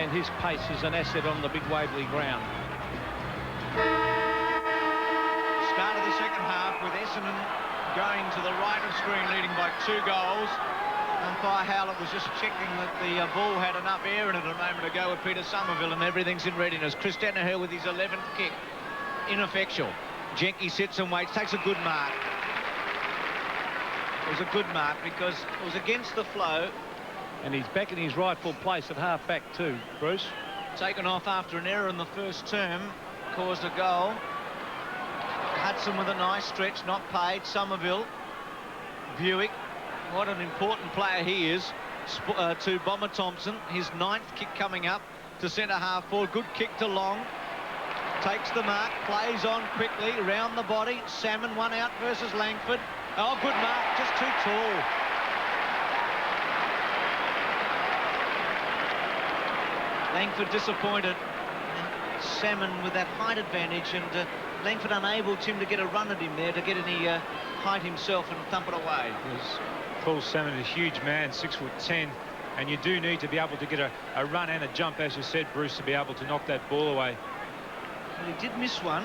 and his pace is an asset on the big Waverley ground. Start of the second half with Essendon going to the right of screen, leading by 2 goals. Umpire Howlett was just checking that the ball had enough air in it a moment ago with Peter Somerville, and everything's in readiness. Chris Danaher with his 11th kick. Ineffectual. Jenke sits and waits, takes a good mark. It was a good mark because it was against the flow. And he's back in his rightful place at half-back too, Bruce. Taken off after an error in the first term, caused a goal. Hudson with a nice stretch, not paid. Somerville. Buick. What an important player he is to Bomber Thompson. His 9th kick coming up to centre-half forward. Good kick to Long. Takes the mark, plays on quickly, round the body. Salmon one out versus Langford. Oh, good mark, just too tall. Langford disappointed. Salmon with that height advantage, and Langford unable, Tim, to get a run at him there, to get any height himself and thump it away. Yes. Paul Salmon is a huge man, 6'10", and you do need to be able to get a run and a jump, as you said, Bruce, to be able to knock that ball away. Well, he did miss one.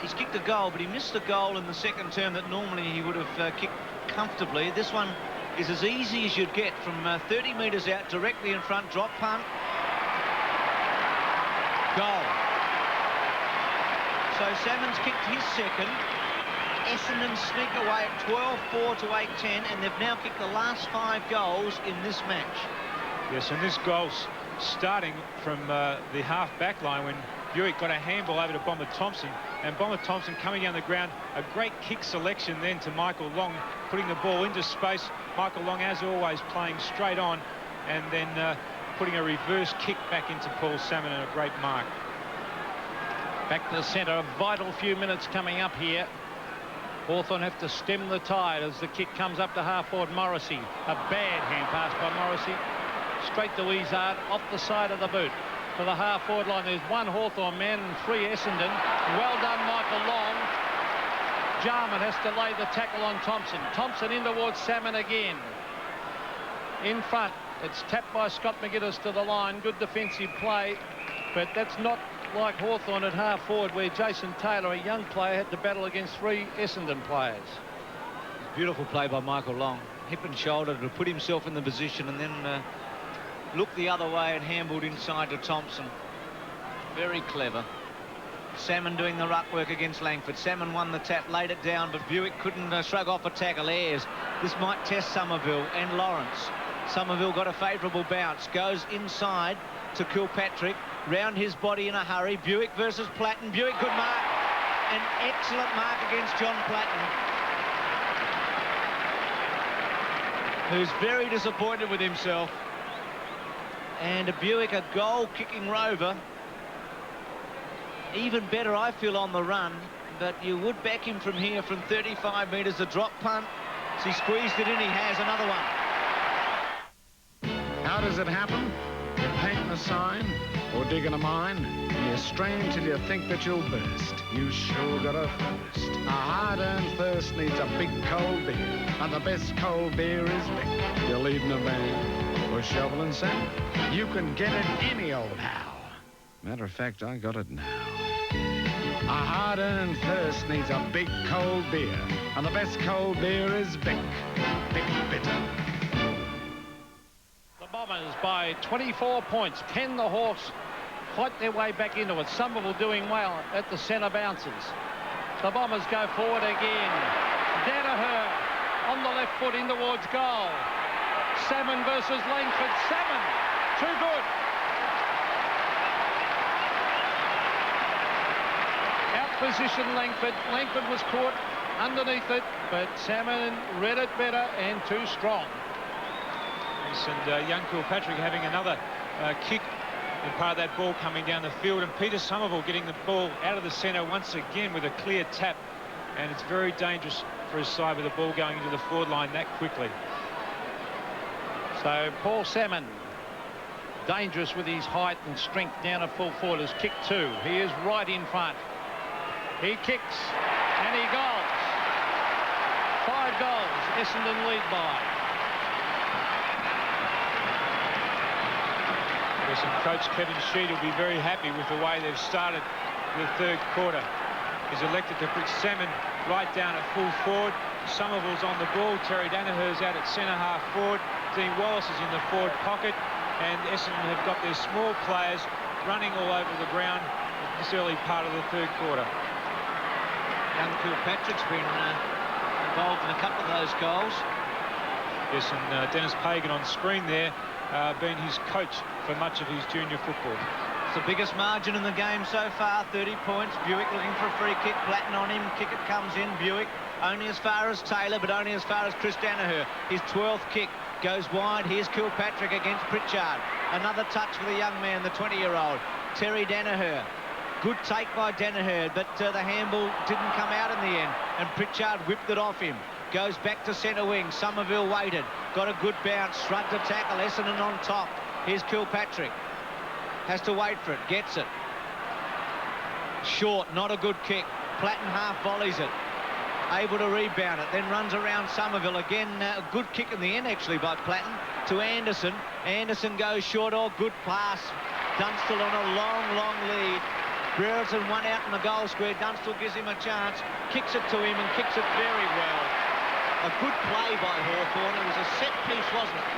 He's kicked a goal, but he missed a goal in the second term that normally he would have kicked comfortably. This one is as easy as you'd get from 30 metres out, directly in front, drop punt. Goal. So Salmon's kicked his second. Essendon sneak away at 12-4 to 8-10, and they've now kicked the last 5 goals in this match. Yes, and this goal's starting from the half-back line when Buick got a handball over to Bomber Thompson, and Bomber Thompson coming down the ground. A great kick selection then to Michael Long, putting the ball into space. Michael Long, as always, playing straight on, and then putting a reverse kick back into Paul Salmon, and a great mark. Back to the centre, a vital few minutes coming up here. Hawthorn have to stem the tide as the kick comes up to half-forward Morrissey. A bad hand pass by Morrissey. Straight to Izard, off the side of the boot. To the half-forward line, there's 1 Hawthorn man and 3 Essendon. Well done, Michael Long. Jarman has to lay the tackle on Thompson. Thompson in towards Salmon again. In front, it's tapped by Scott McGuinness to the line. Good defensive play, but that's not like Hawthorn at half-forward, where Jason Taylor, a young player, had to battle against 3 Essendon players. Beautiful play by Michael Long. Hip and shoulder to put himself in the position, and then looked the other way and handballed inside to Thompson. Very clever. Salmon doing the ruck work against Langford. Salmon won the tap, laid it down, but Buick couldn't shrug off a tackle. Ayres. This might test Somerville and Lawrence. Somerville got a favourable bounce. Goes inside to Kilpatrick. Round his body in a hurry. Buick versus Platten. Buick, good mark. An excellent mark against John Platten, who's very disappointed with himself. And a Buick, a goal-kicking rover. Even better, I feel, on the run. But you would back him from here from 35 metres. A drop punt. So he squeezed it in. He has another one. How does it happen? You paint a sign or dig in a mine, and you strain till you think that you'll burst. You sure got a thirst. A hard-earned thirst needs a big cold beer, and the best cold beer is Vic. You're leaving a van or shoveling sand, you can get it any old how. Matter of fact, I got it now. A hard-earned thirst needs a big cold beer, and the best cold beer is Vic. Vic Bitter. Bombers by 24 points. 10 the Hawks fight their way back into it. Somerville doing well at the centre bounces. The Bombers go forward again. Danaher on the left foot in towards goal. Salmon versus Langford. Salmon, too good. Out-position Langford. Langford was caught underneath it, but Salmon read it better and too strong. And young Kilpatrick having another kick and part of that ball coming down the field, and Peter Somerville getting the ball out of the centre once again with a clear tap, and it's very dangerous for his side with the ball going into the forward line that quickly. So Paul Salmon, dangerous with his height and strength down at full forward, has kicked 2. He is right in front. He kicks and he goals. 5 goals Essendon lead by. Yes, and Coach Kevin Sheed will be very happy with the way they've started the third quarter. He's elected to put Salmon right down at full forward. Somerville's on the ball. Terry Danaher's out at centre half forward. Dean Wallace is in the forward pocket. And Essendon have got their small players running all over the ground in this early part of the third quarter. Young Kilpatrick's been involved in a couple of those goals. Yes, and Dennis Pagan on screen there, being his coach for much of his junior football. It's the biggest margin in the game so far, 30 points. Buick looking for a free kick, Platten on him, kick it comes in. Buick only as far as Taylor, but only as far as Chris Danaher. His 12th kick goes wide. Here's Kilpatrick against Pritchard. Another touch for the young man, the 20-year-old. Terry Danaher. Good take by Danaher, but the handball didn't come out in the end, and Pritchard whipped it off him. Goes back to centre wing. Somerville waited. Got a good bounce. Shrugged to tackle. Essendon on top. Here's Kilpatrick. Has to wait for it. Gets it. Short. Not a good kick. Platten half volleys it. Able to rebound it. Then runs around Somerville. Again, a good kick in the end, actually, by Platten to Anderson. Anderson goes short. Oh, good pass. Dunstall on a long, long lead. Brereton one out in the goal square. Dunstall gives him a chance. Kicks it to him and kicks it very well. A good play by Hawthorn. It was a set piece, wasn't it?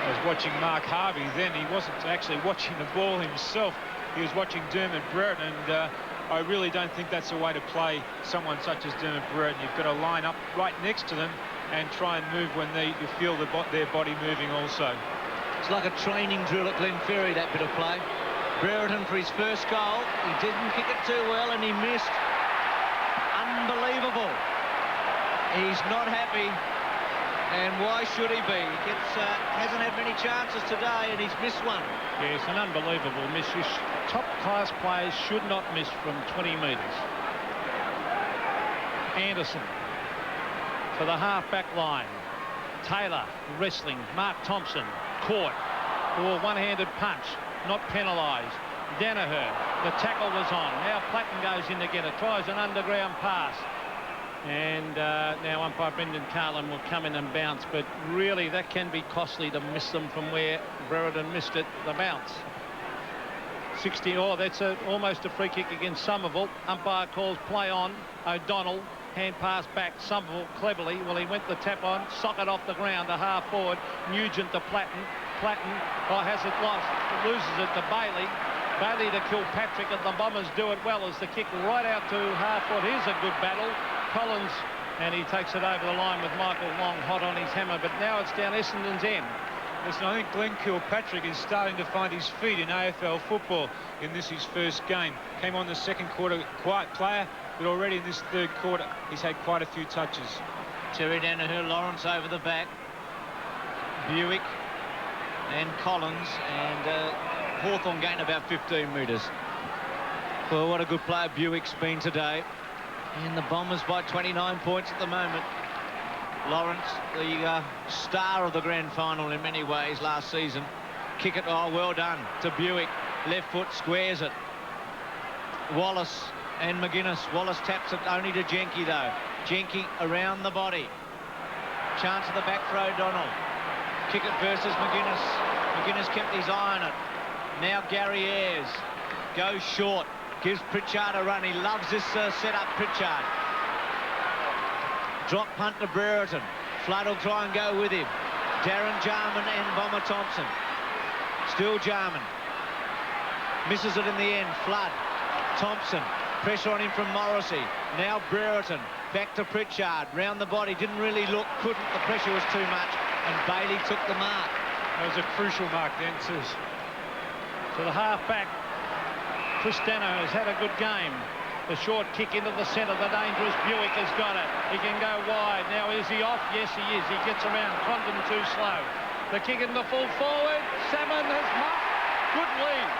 I was watching Mark Harvey then. He wasn't actually watching the ball himself. He was watching Dermot Brereton, and I really don't think that's the way to play someone such as Dermot Brereton. You've got to line up right next to them and try and move when you feel their body moving also. It's like a training drill at Glenferrie, that bit of play. Brereton for his first goal. He didn't kick it too well, and he missed. Unbelievable. He's not happy, and why should he be? He hasn't had many chances today, and he's missed one. Yes, an unbelievable miss. Top-class players should not miss from 20 metres. Anderson for the half-back line. Taylor wrestling. Mark Thompson caught. Or one-handed punch, not penalised. Danaher, the tackle was on. Now Platten goes in to get it. Tries an underground pass. And now umpire Brendan Carlin will come in and bounce. But really, that can be costly to miss them from where Brereton missed it, the bounce. 60, oh, that's almost a free kick against Somerville. Umpire calls play on. O'Donnell, hand pass back. Somerville cleverly. Well, he went the tap on. Socket off the ground to half forward. Nugent to Platten. Platten, has it lost. Loses it to Bailey. Bailey to Kilpatrick, and the Bombers do it well as the kick right out to half forward. Here's a good battle. Collins, and he takes it over the line with Michael Long hot on his hammer, but now it's down Essendon's end. Listen, I think Glenn Kilpatrick is starting to find his feet in AFL football in this his first game. Came on the second quarter, quiet player, but already in this third quarter, he's had quite a few touches. Terry Danaher, Lawrence over the back. Buick and Collins, and Hawthorn gained about 15 metres. Well, what a good player Buick's been today. And the Bombers by 29 points at the moment. Lawrence, the star of the grand final in many ways last season. Kick it, oh, well done to Buick. Left foot squares it. Wallace and McGuinness. Wallace taps it only to Jenke, though. Jenke around the body. Chance at the back for O'Donnell. Kick it versus McGuinness. McGuinness kept his eye on it. Now Gary Ayres goes short. Gives Pritchard a run. He loves this setup, Pritchard. Drop punt to Brereton. Flood will try and go with him. Daryn Jarman and Bomber Thompson. Still Jarman. Misses it in the end. Flood. Thompson. Pressure on him from Morrissey. Now Brereton. Back to Pritchard. Round the body. Didn't really look. Couldn't. The pressure was too much. And Bailey took the mark. That was a crucial mark then, too. To the half-back. Chris Danaher has had a good game. The short kick into the centre. The dangerous Buick has got it. He can go wide. Now is he off? Yes, he is. He gets around Condon too slow. The kick in the full forward. Salmon has marked. Good lead.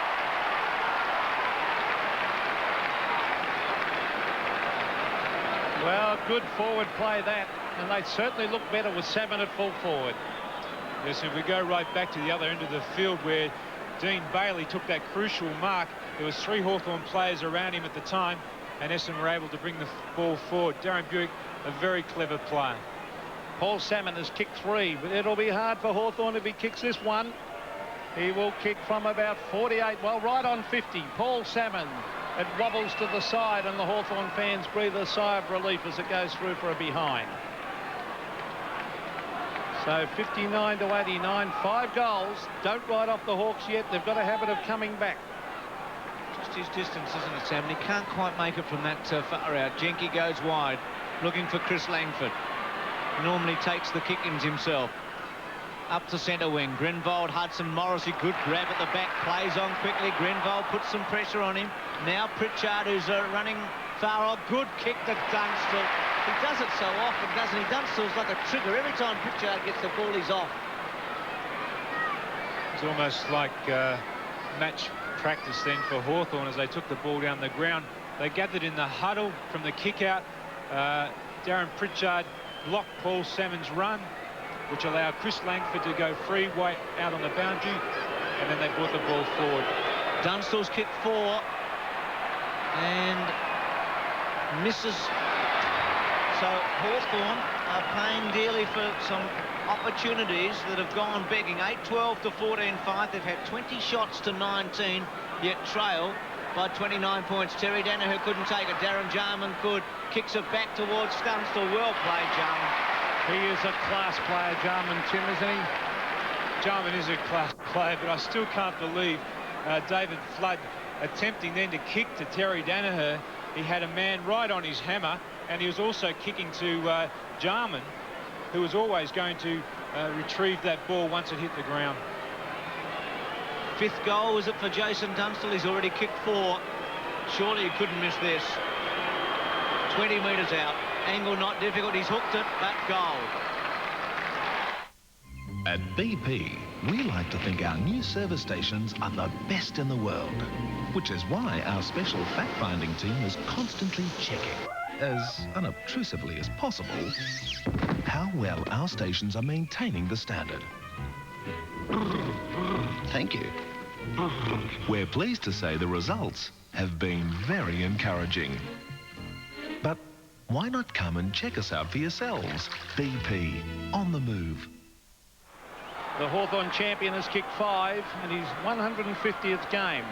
Well, good forward play that. And they certainly look better with Salmon at full forward. Yes, if we go right back to the other end of the field where Dean Bailey took that crucial mark, there was 3 Hawthorn players around him at the time, and Essendon were able to bring the ball forward. Daryn Buick, a very clever player. Paul Salmon has kicked 3, but it'll be hard for Hawthorn if he kicks this one. He will kick from about 48, well, right on 50. Paul Salmon. It wobbles to the side, and the Hawthorn fans breathe a sigh of relief as it goes through for a behind. So 59 to 89, 5 goals. Don't write off the Hawks yet. They've got a habit of coming back. Just his distance, isn't it, Sam? And he can't quite make it from that far out. Jenke goes wide, looking for Chris Langford. Normally takes the kick-ins himself. Up to centre wing. Grenvold, Hudson, Morrissey, good grab at the back. Plays on quickly. Grenvold puts some pressure on him. Now Pritchard, who's running far off. Good kick to Dunstall. He does it so often, doesn't he? Dunstall's like a trigger. Every time Pritchard gets the ball, he's off. It's almost like match practice then for Hawthorn as they took the ball down the ground. They gathered in the huddle from the kick-out. Daryn Pritchard blocked Paul Salmon's run, which allowed Chris Langford to go free way out on the boundary, and then they brought the ball forward. Dunstall's kick 4 and misses. So Hawthorn are paying dearly for some opportunities that have gone begging. 8-12 to 14-5. They've had 20 shots to 19, yet trail by 29 points. Terry Danaher couldn't take it. Darren Jarman could. Kicks it back towards Dunstall. Well played, Jarman. He is a class player, Jarman, Tim, isn't he? Jarman is a class player, but I still can't believe David Flood attempting then to kick to Terry Danaher. He had a man right on his hammer, and he was also kicking to Jarman, who was always going to retrieve that ball once it hit the ground. 5th goal, was it for Jason Dunstall? He's already kicked 4. Surely he couldn't miss this. 20 metres out. Angle not difficult. He's hooked it, but goal. At BP, we like to think our new service stations are the best in the world, which is why our special fact-finding team is constantly checking, as unobtrusively as possible, how well our stations are maintaining the standard. Thank you. We're pleased to say the results have been very encouraging. But why not come and check us out for yourselves? BP, on the move. The Hawthorn champion has kicked 5 in his 150th game.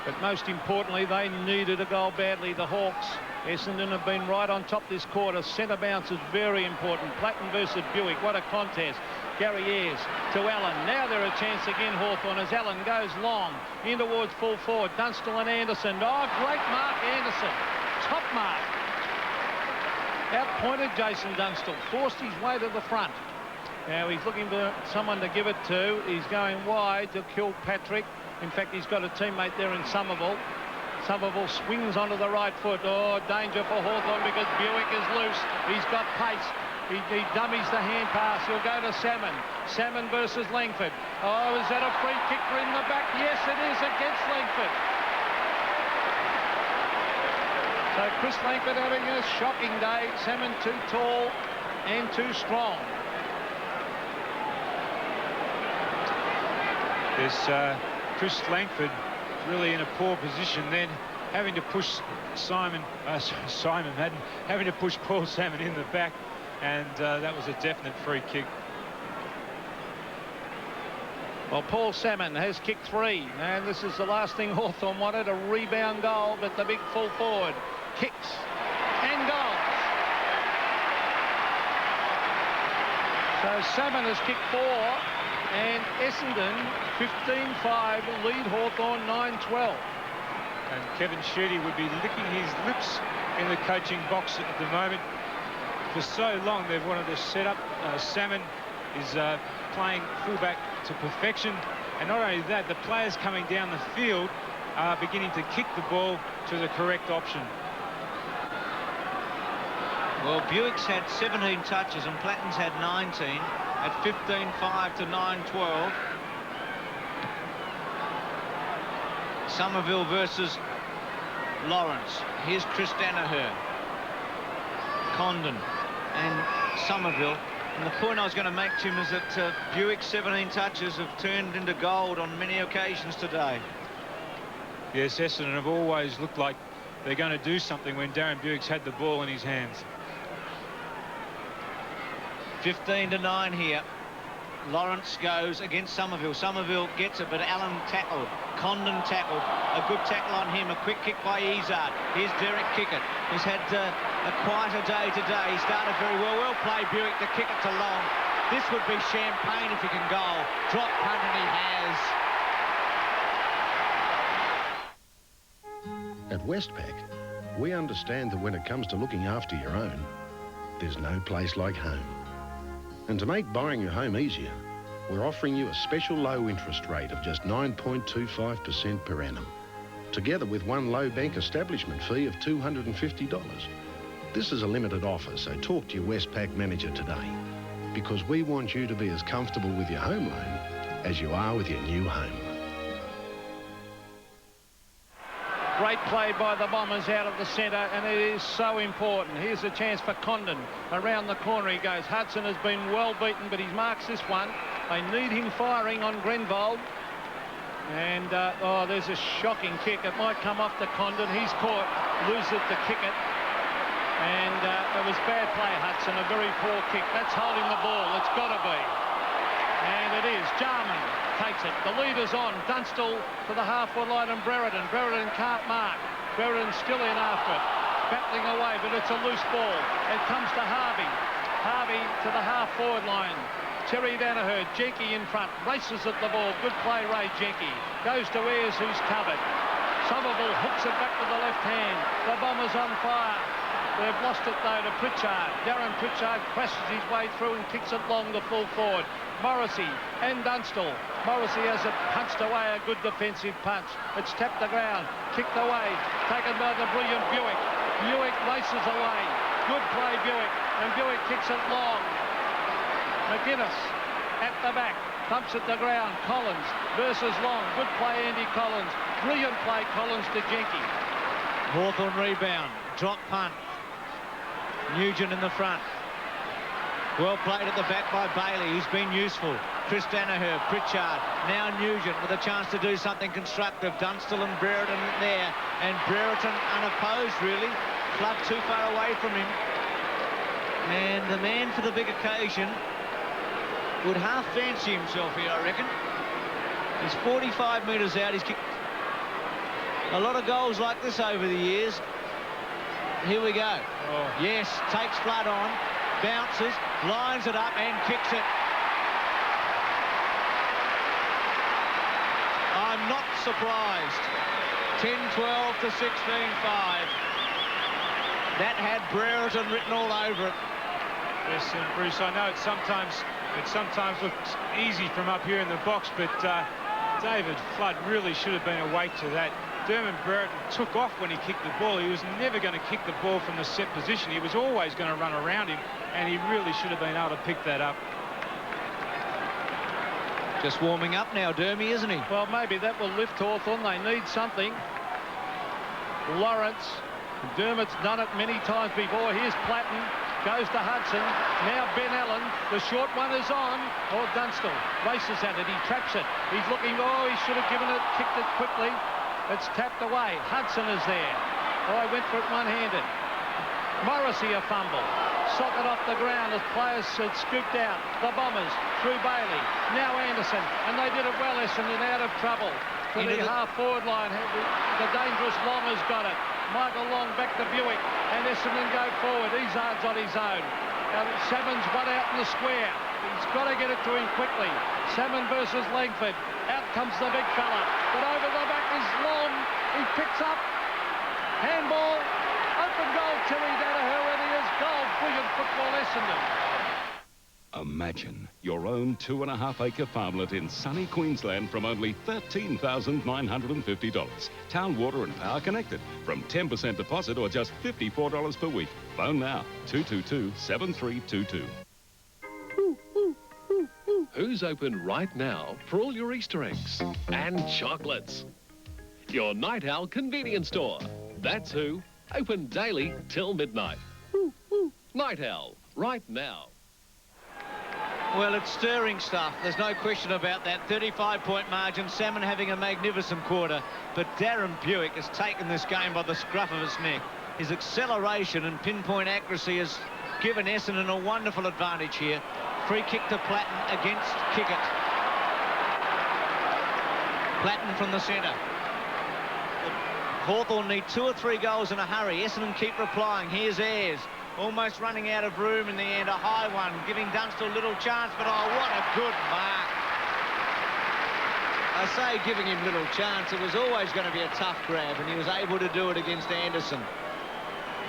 But most importantly, they needed a goal badly, the Hawks. Essendon have been right on top this quarter. Centre bounce is very important. Platten versus Buick, what a contest. Gary Ayres to Allen. Now they're a chance again, Hawthorn, as Allen goes long in towards full forward. Dunstall and Anderson. Oh, great mark, Anderson. Top mark. Outpointed Jason Dunstall. Forced his way to the front. Now he's looking for someone to give it to. He's going wide to Kilpatrick. In fact, he's got a teammate there in Somerville. Somerville swings onto the right foot. Oh, danger for Hawthorn because Buick is loose. He's got pace. He dummies the hand pass. He'll go to Salmon. Salmon versus Langford. Oh, is that a free kicker in the back? Yes, it is against Langford. So Chris Langford having a shocking day. Salmon too tall and too strong. This Chris Langford really in a poor position then, having to push Simon Madden, having to push Paul Salmon in the back, and that was a definite free kick. Well, Paul Salmon has kicked 3, and this is the last thing Hawthorn wanted, a rebound goal, but the big full forward kicks and goals. So Salmon has kicked 4, and Essendon 15-5 lead Hawthorn 9-12. And Kevin Sheedy would be licking his lips in the coaching box at the moment. For so long they've wanted to set up. Salmon is playing fullback to perfection, and not only that, the players coming down the field are beginning to kick the ball to the correct option. Well, Buick's had 17 touches and Platten's had 19 at 15-5 to 9-12. Somerville versus Lawrence. Here's Chris Danaher, Condon and Somerville. And the point I was going to make, Tim, is that Buick's 17 touches have turned into gold on many occasions today. Yes, Essendon have always looked like they're going to do something when Daryn Buick's had the ball in his hands. 15-9 here. Lawrence goes against Somerville. Somerville gets it, but Allen tackled. Condon tackled. A good tackle on him. A quick kick by Izzard. Here's Derek Kickett. He's had a quieter day today. He started very well. Well played, Buick, to kick it to Long. This would be champagne if he can goal. Drop punt, and he has. At Westpac, we understand that when it comes to looking after your own, there's no place like home. And to make buying your home easier, we're offering you a special low interest rate of just 9.25% per annum, together with one low bank establishment fee of $250. This is a limited offer, so talk to your Westpac manager today, because we want you to be as comfortable with your home loan as you are with your new home. Great play by the Bombers out of the centre, and it is so important. Here's a chance for Condon. Around the corner he goes. Hudson has been well beaten, but he marks this one. They need him firing on Grenvold. And, oh, there's a shocking kick. It might come off to Condon. He's caught. Loses it to Kickett. And it was bad play, Hudson. A very poor kick. That's holding the ball. It's got to be. And it is. Jarman takes it. The leader's on. Dunstall to the half-forward line, and Brereton. Brereton can't mark. Brereton still in after it. Battling away, but it's a loose ball. It comes to Harvey. Harvey to the half-forward line. Terry Danaher. Jenke in front. Races at the ball. Good play, Ray Jenke. Goes to Ayres, who's covered. Somerville hooks it back to the left hand. The Bombers on fire. They've lost it, though, to Pritchard. Daryn Pritchard crashes his way through and kicks it long the full forward. Morrissey and Dunstall. Morrissey has it punched away, a good defensive punch. It's tapped the ground, kicked away, taken by the brilliant Buick. Buick races away. Good play, Buick. And Buick kicks it long. McGuinness at the back. Thumps at the ground. Collins versus Long. Good play, Andy Collins. Brilliant play, Collins to Jenke. Hawthorn rebound. Drop punt. Nugent in the front. Well played at the back by Bailey. He's been useful. Chris Danaher, Pritchard, now Nugent with a chance to do something constructive. Dunstall and Brereton there, and Brereton unopposed, really. Flood too far away from him. And the man for the big occasion would half fancy himself here, I reckon. He's 45 metres out. He's kicked a lot of goals like this over the years. Here we go. Oh. Yes, takes Flood on, bounces, lines it up and kicks it. I'm not surprised. 10-12 to 16-5. That had Brereton written all over it. Yes, and Bruce, I know it sometimes looks easy from up here in the box, but David Flood really should have been awake to that. Dermot Brereton took off when he kicked the ball. He was never going to kick the ball from the set position. He was always going to run around him, and he really should have been able to pick that up. Just warming up now, Dermy, isn't he? Well, maybe that will lift Hawthorn. They need something. Lawrence. Dermot's done it many times before. Here's Platten. Goes to Hudson. Now Ben Allen. The short one is on. Oh, Dunstall races at it. He traps it. He's looking. Oh, he should have given it, kicked it quickly. It's tapped away. Hudson is there. Oh, I went for it one-handed. Morrissey a fumble. Socket off the ground as players had scooped out. The Bombers through Bailey. Now Anderson. And they did it well, Essendon, out of trouble. To the half-forward line. The dangerous Long has got it. Michael Long back to Buick. And Essendon go forward. Izzard's on his own. Salmon's one out in the square. He's got to get it to him quickly. Salmon versus Langford. Out comes the big fella. But over the back is Long. He picks up. Handball. Open goal. Terry Danaher. And he is goal. Brilliant football, Essendon. Imagine your own 2.5-acre farmlet in sunny Queensland from only $13,950. Town water and power connected from 10% deposit or just $54 per week. Phone now 222-7322. Who's open right now for all your Easter eggs and chocolates? Your Night Owl convenience store. That's who. Open daily till midnight. Night Owl, right now. Well, it's stirring stuff. There's no question about that. 35-point margin. Salmon having a magnificent quarter. But Daryn Buick has taken this game by the scruff of his neck. His acceleration and pinpoint accuracy has given Essendon a wonderful advantage here. Free kick to Platten against Kickett. Platten from the centre. Hawthorn need 2 or 3 goals in a hurry. Essendon keep replying. Here's Ayres, almost running out of room in the end. A high one, giving Dunstall little chance, but oh, what a good mark. I say giving him little chance. It was always going to be a tough grab, and he was able to do it against Anderson.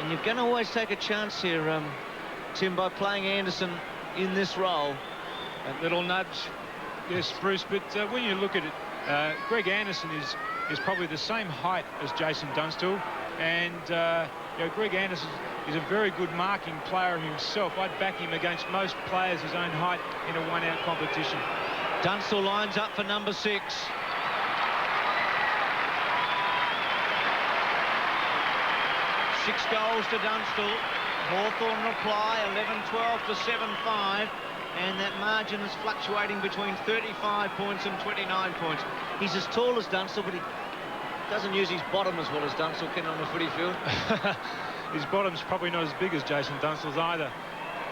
And you're going to always take a chance here, Tim, by playing Anderson in this role. A little nudge, yes, Bruce, but when you look at it, Greg Anderson is probably the same height as Jason Dunstall, and you know, Greg Anderson is a very good marking player himself. I'd back him against most players his own height in a one-out competition. Dunstall lines up for number 6. 6 goals to Dunstall. Hawthorn reply 11-12 to 7-5, and that margin is fluctuating between 35 points and 29 points. He's as tall as Dunstall, but he doesn't use his bottom as well as Dunstall can on the footy field. His bottom's probably not as big as Jason Dunstall's either.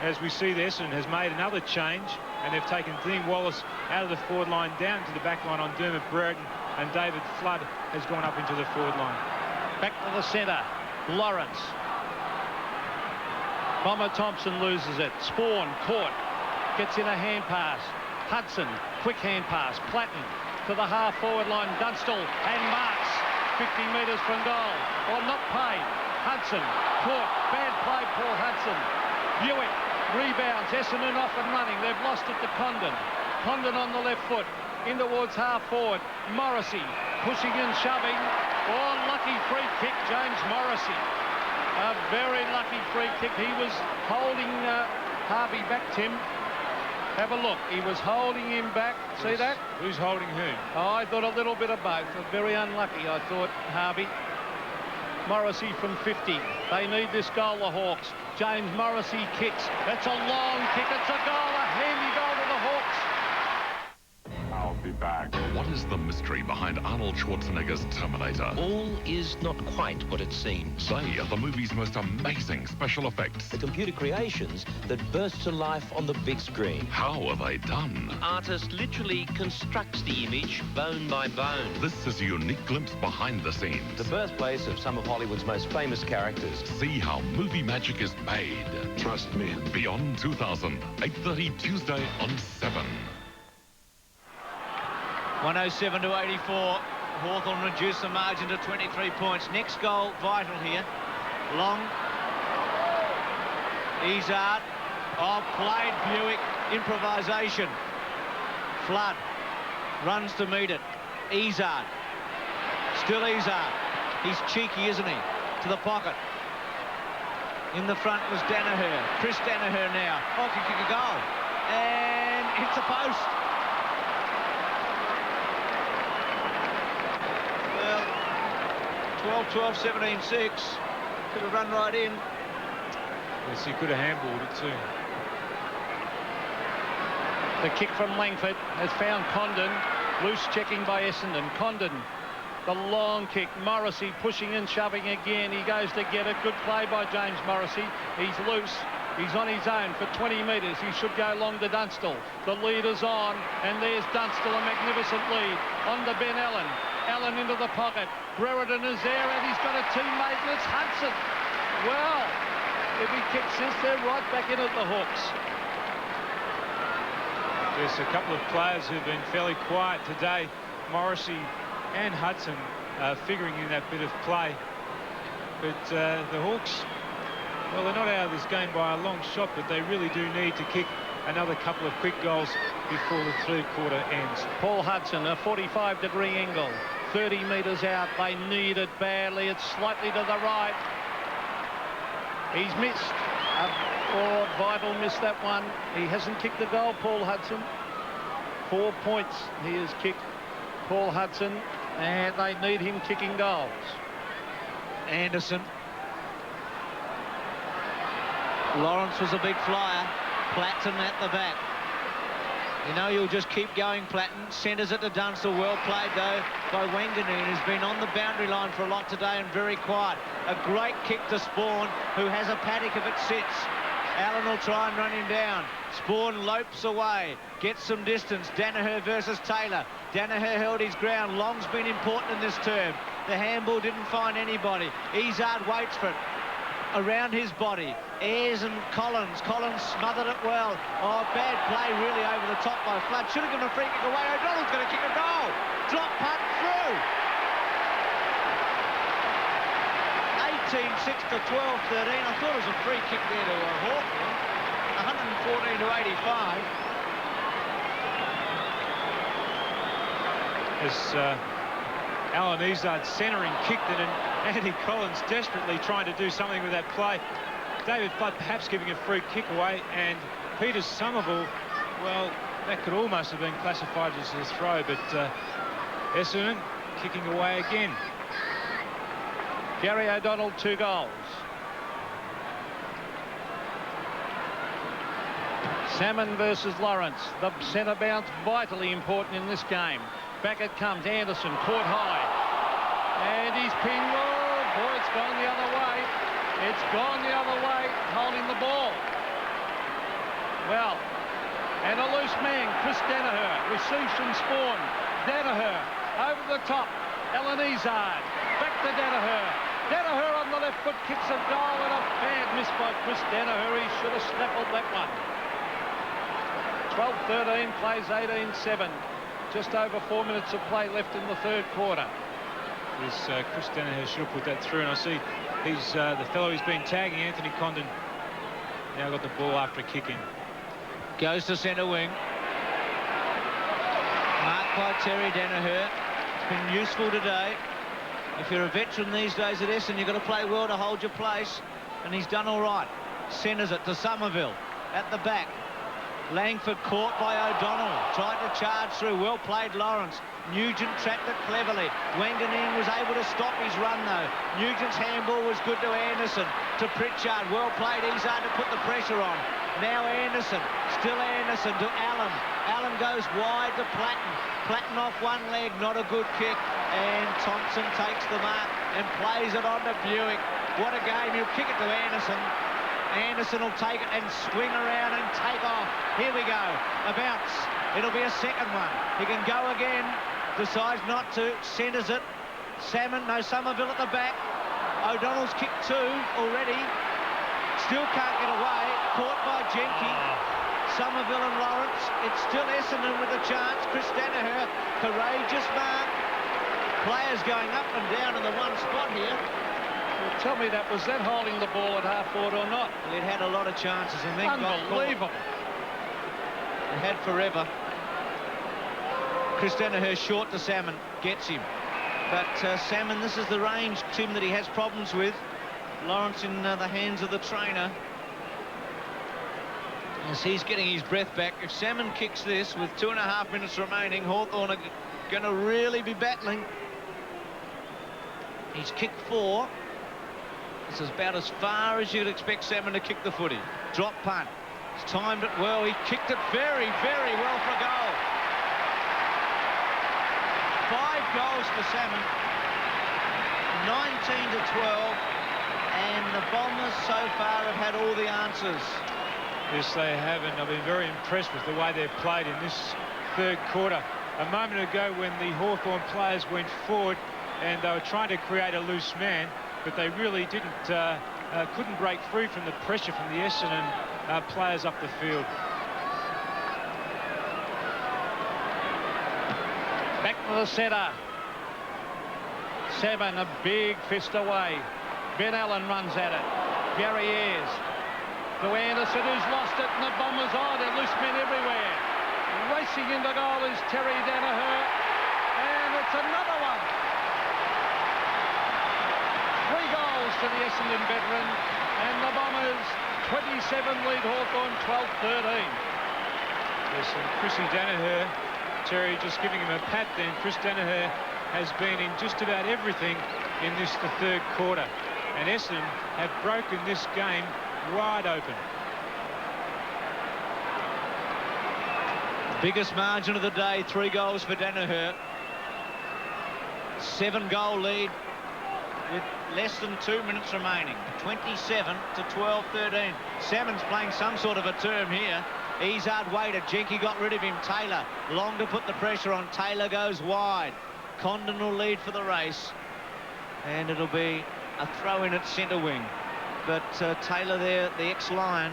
As we see, the Essendon has made another change, and they've taken Dean Wallace out of the forward line down to the back line on Dermot Brereton, and David Flood has gone up into the forward line. Back to the centre, Lawrence. Bomber Thompson loses it. Spawn caught, gets in a hand pass. Hudson, quick hand pass. Platten to the half forward line. Dunstall and marks 50 metres from goal. Or not paid. Hudson caught. Bad play, Paul Hudson. Buick rebounds. Essendon off and running. They've lost it to Condon. Condon on the left foot. In towards half forward. Morrissey pushing and shoving. Oh, lucky free kick, James Morrissey. A very lucky free kick. He was holding Harvey back, Tim. Have a look. He was holding him back. See that? Who's holding whom? Oh, I thought a little bit of both. Very unlucky, I thought, Harvey. Morrissey from 50. They need this goal, the Hawks. James Morrissey kicks. That's a long kick. It's a goal, a handy goal to the Hawks. I'll be back. What is the mystery behind Arnold Schwarzenegger's Terminator? All is not quite what it seems. They are the movie's most amazing special effects. The computer creations that burst to life on the big screen. How are they done? The artist literally constructs the image bone by bone. This is a unique glimpse behind the scenes. The birthplace of some of Hollywood's most famous characters. See how movie magic is made. Trust me. Beyond 2000, 8:30 Tuesday on 7. 107 to 84. Hawthorn reduced the margin to 23 points. Next goal vital here. Long. Izard. Oh, played Buick. Improvisation. Flood runs to meet it. Izard. Still Izard. He's cheeky, isn't he? To the pocket. In the front was Danaher. Chris Danaher now. Oh, can kick a goal. And hits the post. 12-12, 17-6. Could have run right in. Yes, he could have handballed it too. The kick from Langford has found Condon. Loose checking by Essendon. Condon, the long kick. Morrissey pushing and shoving again. He goes to get it. Good play by James Morrissey. He's loose. He's on his own for 20 metres. He should go long to Dunstall. The lead is on, and there's Dunstall, a magnificent lead. On to Ben Allen. Allen into the pocket. Brereton is there, and he's got a teammate, and it's Hudson. Well, if he kicks this, they're right back in at the Hawks. There's a couple of players who've been fairly quiet today. Morrissey and Hudson figuring in that bit of play. But the Hawks, well, they're not out of this game by a long shot, but they really do need to kick another couple of quick goals before the third quarter ends. Paul Hudson, a 45-degree angle. 30 metres out. They need it badly. It's slightly to the right. He's missed. Vital missed that one. He hasn't kicked the goal, Paul Hudson. 4 points he has kicked, Paul Hudson, and they need him kicking goals. Anderson. Lawrence was a big flyer. Platten at the back. You know, you'll just keep going, Platten. Centres it to Dunstall. Well played, though, by Wanganeen, who's been on the boundary line for a lot today and very quiet. A great kick to Spawn, who has a paddock if it sits. Allen will try and run him down. Spawn lopes away, gets some distance. Danaher versus Taylor. Danaher held his ground. Long's been important in this term. The handball didn't find anybody. Izard waits for it. Around his body, Ayres and Collins. Collins smothered it well. Oh, bad play really over the top by Flood. Should have given a free kick away. O'Donnell's going to kick a goal. Drop punt through. 18-6 to 12-13. I thought it was a free kick there to Hawthorn. 114 to 85. As Alan Izard centering kicked it, and Andy Collins desperately trying to do something with that play. David Flood perhaps giving a free kick away, and Peter Somerville, well, that could almost have been classified as a throw, but Essendon kicking away again. Gary O'Donnell, 2 goals. Salmon versus Lawrence. The centre bounce vitally important in this game. Back it comes. Anderson caught high. And he's pinned. Oh, boy, it's gone the other way. It's gone the other way, holding the ball. Well, and a loose man, Chris Danaher, receives from Spawn. Danaher over the top. Alan Izard. Back to Danaher. Danaher on the left foot kicks a goal, and a bad miss by Chris Danaher. He should have snaffled that one. 12-13 plays 18-7. Just over 4 minutes of play left in the third quarter. Yes, Chris Danaher should have put that through, and I see he's the fellow who's been tagging Anthony Condon. Now got the ball after a kick-in. Goes to centre wing. Marked by Terry Danaher. It's been useful today. If you're a veteran these days at Essendon, you've got to play well to hold your place, and he's done all right. Centres it to Somerville at the back. Langford caught by O'Donnell, tried to charge through. Well played, Lawrence. Nugent trapped it cleverly. Wanganeen was able to stop his run though. Nugent's handball was good to Anderson, to Pritchard. Well played, Izard to put the pressure on. Now Anderson, still Anderson to Allen. Allen goes wide to Platten. Platten off one leg, not a good kick. And Thompson takes the mark and plays it on to Buick. What a game. He'll kick it to Anderson. Anderson will take it and swing around and take off. Here we go. A bounce. It'll be a second one. He can go again. Decides not to. Centres it. Somerville at the back. O'Donnell's kicked 2 already. Still can't get away. Caught by Jenke. Somerville and Lawrence. It's still Essendon with a chance. Chris Danaher. Courageous mark. Players going up and down in the one spot here. Well, tell me that, was that holding the ball at half-forward or not? Well, it had a lot of chances and then unbelievable. It had forever. Chris Danaher short to Salmon, gets him. But Salmon, this is the range, Tim, that he has problems with. Lawrence in the hands of the trainer. As he's getting his breath back, if Salmon kicks this with 2.5 minutes remaining, Hawthorn are going to really be battling. He's kicked 4. This is about as far as you'd expect Salmon to kick the footy. Drop punt. He's timed it well. He kicked it very, very well for a goal. 5 goals for Salmon. 19 to 12. And the Bombers so far have had all the answers. Yes, they have, and I've been very impressed with the way they've played in this third quarter. A moment ago when the Hawthorn players went forward and they were trying to create a loose man, but they really couldn't break free from the pressure from the Essendon players up the field. Back to the centre. Salmon, a big fist away. Ben Allen runs at it. Gary Ayres to Anderson, who's lost it, and the Bombers, they're loose men everywhere. Racing into goal is Terry Danaher, and it's another one. 3 goals to the Essendon veteran, and the Bombers 27 lead Hawthorn 12-13. Yes, and Chrissy Danaher, Terry just giving him a pat then. Chris Danaher has been in just about everything in this, the third quarter. And Essendon have broken this game wide open. Biggest margin of the day, 3 goals for Danaher. 7-goal lead with less than 2 minutes remaining. 27 to 12-13. Salmon's playing some sort of a term here. He's hard-weighted. Jenke got rid of him. Taylor, long to put the pressure on. Taylor goes wide. Condon will lead for the race. And it'll be a throw-in at centre wing. But Taylor there, the ex-Lion,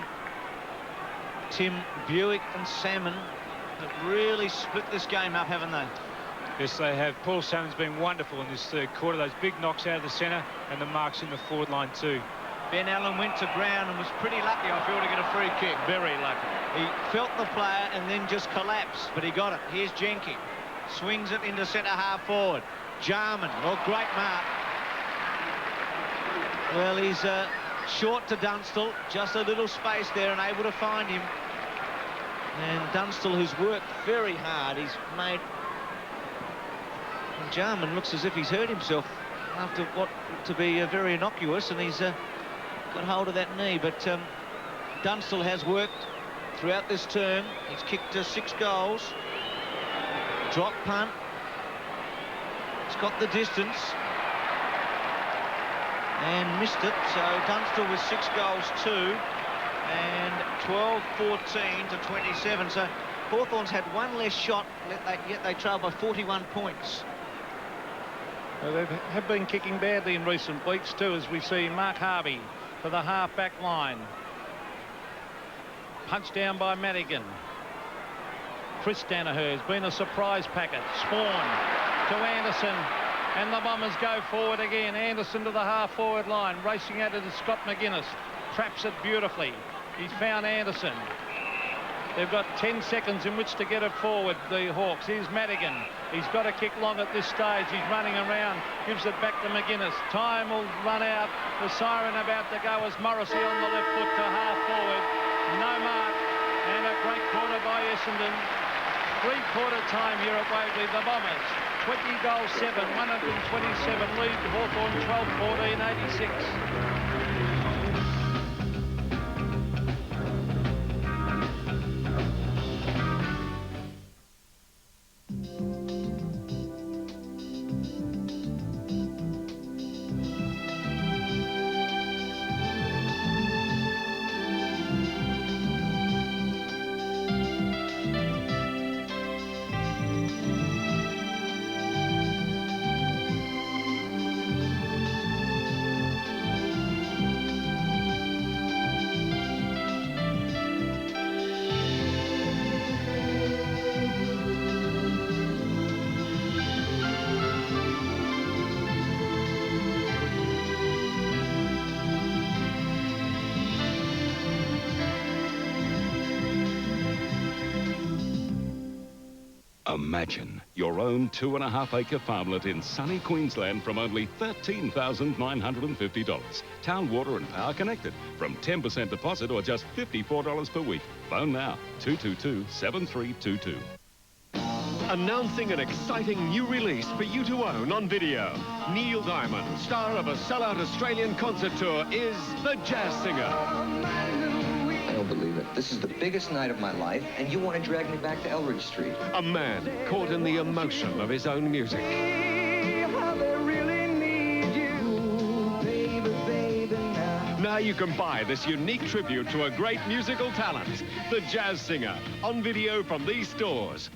Tim Buick and Salmon have really split this game up, haven't they? Yes, they have. Paul Salmon's been wonderful in this third quarter. Those big knocks out of the centre and the marks in the forward line too. Ben Allen went to ground and was pretty lucky, I feel, to get a free kick. Very lucky. He felt the player and then just collapsed, but he got it. Here's Jenke. Swings it into centre half forward. Jarman, well, great mark. Well, he's short to Dunstall. Just a little space there and able to find him. And Dunstall, who's worked very hard, he's made... And Jarman looks as if he's hurt himself after what to be very innocuous, and he's got hold of that knee. But Dunstall has worked throughout this term. He's kicked 6 goals. Drop punt. He's got the distance. And missed it. So Dunstall with 6 goals too. And 12-14 to 27. So Hawthorn's had 1 less shot, yet they trail by 41 points. Well, they have been kicking badly in recent weeks too, as we see Mark Harvey for the half-back line. Punched down by Madigan. Chris Danaher has been a surprise packet. Spawn to Anderson, and the Bombers go forward again. Anderson to the half-forward line, racing out to Scott McGuinness. Traps it beautifully. He's found Anderson. They've got 10 seconds in which to get it forward, the Hawks. Here's Madigan. He's got to kick long at this stage. He's running around, gives it back to McGuinness. Time will run out. The siren about to go as Morrissey on the left foot to half forward. No mark, and a great quarter by Essendon. 3-quarter time here at Waverley. The Bombers, 20 goals 7, 127 lead. Hawthorn 12-14, 86. Imagine your own 2.5-acre farmlet in sunny Queensland from only $13,950. Town water and power connected from 10% deposit or just $54 per week. Phone now, 222-7322. Announcing an exciting new release for you to own on video. Neil Diamond, star of a sellout Australian concert tour, is the jazz singer. I don't believe it. This is the biggest night of my life, and you want to drag me back to Eldridge Street. A man caught in the emotion of his own music. Now you can buy this unique tribute to a great musical talent, the jazz singer, on video from these stores.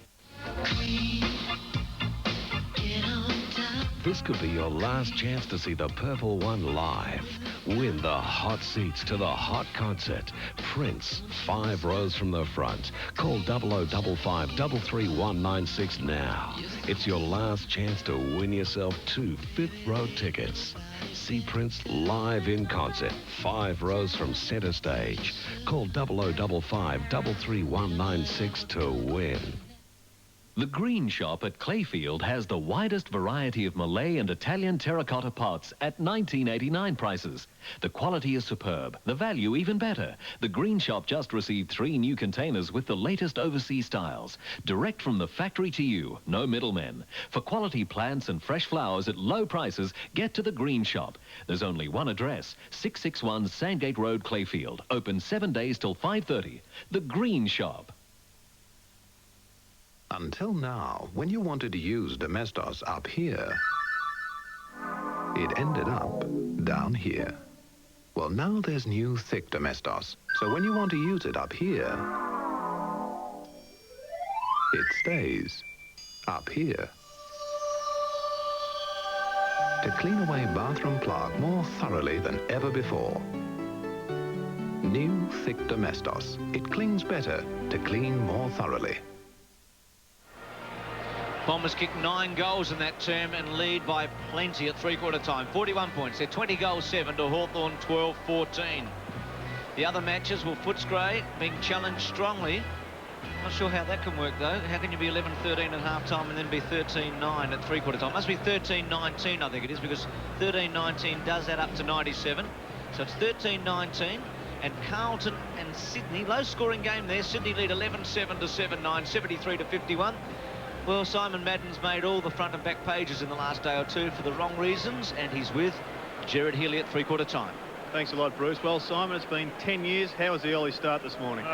This could be your last chance to see the Purple One live. Win the hot seats to the hot concert. Prince, 5 rows from the front. Call 0055 33196 now. It's your last chance to win yourself 2 fifth-row tickets. See Prince live in concert, 5 rows from center stage. Call 0055 33196 to win. The Green Shop at Clayfield has the widest variety of Malay and Italian terracotta pots at $19.89 prices. The quality is superb, the value even better. The Green Shop just received 3 new containers with the latest overseas styles. Direct from the factory to you, no middlemen. For quality plants and fresh flowers at low prices, get to the Green Shop. There's only one address, 661 Sandgate Road, Clayfield. Open 7 days till 5:30. The Green Shop. Until now, when you wanted to use Domestos up here, it ended up down here. Well, now there's new thick domestos, so when you want to use it up here, it stays up here. To clean away bathroom plaque more thoroughly than ever before. New thick domestos. It cleans better to clean more thoroughly. Bombers kicked 9 goals in that term and lead by plenty at three-quarter time. 41 points. They're 20 goals 7 to Hawthorn 12-14. The other matches will Footscray being challenged strongly. Not sure how that can work though. How can you be 11-13 at half-time and then be 13-9 at three-quarter time? Must be 13-19, I think it is, because 13-19 does add up to 97. So it's 13-19. And Carlton and Sydney, low-scoring game there. Sydney lead 11-7 to 7-9, 73-51. Well, Simon Madden's made all the front and back pages in the last day or two for the wrong reasons, and he's with Gerard Healy at three-quarter time. Thanks a lot, Bruce. Well, Simon, it's been 10 years. How was the early start this morning?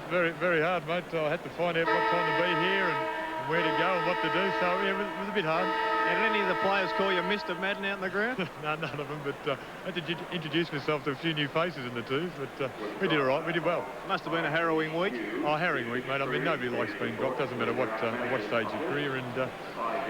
Very, very hard, mate. I had to find out what time to be here and where to go and what to do, so yeah, it was a bit hard. And did any of the players call you Mr. Madden out in the ground? No, none of them, but I had to introduce myself to a few new faces in the twos, but we did all right, we did well. Must have been a harrowing week. Oh, harrowing week, mate. I mean, nobody likes being dropped, doesn't matter what stage of your career, and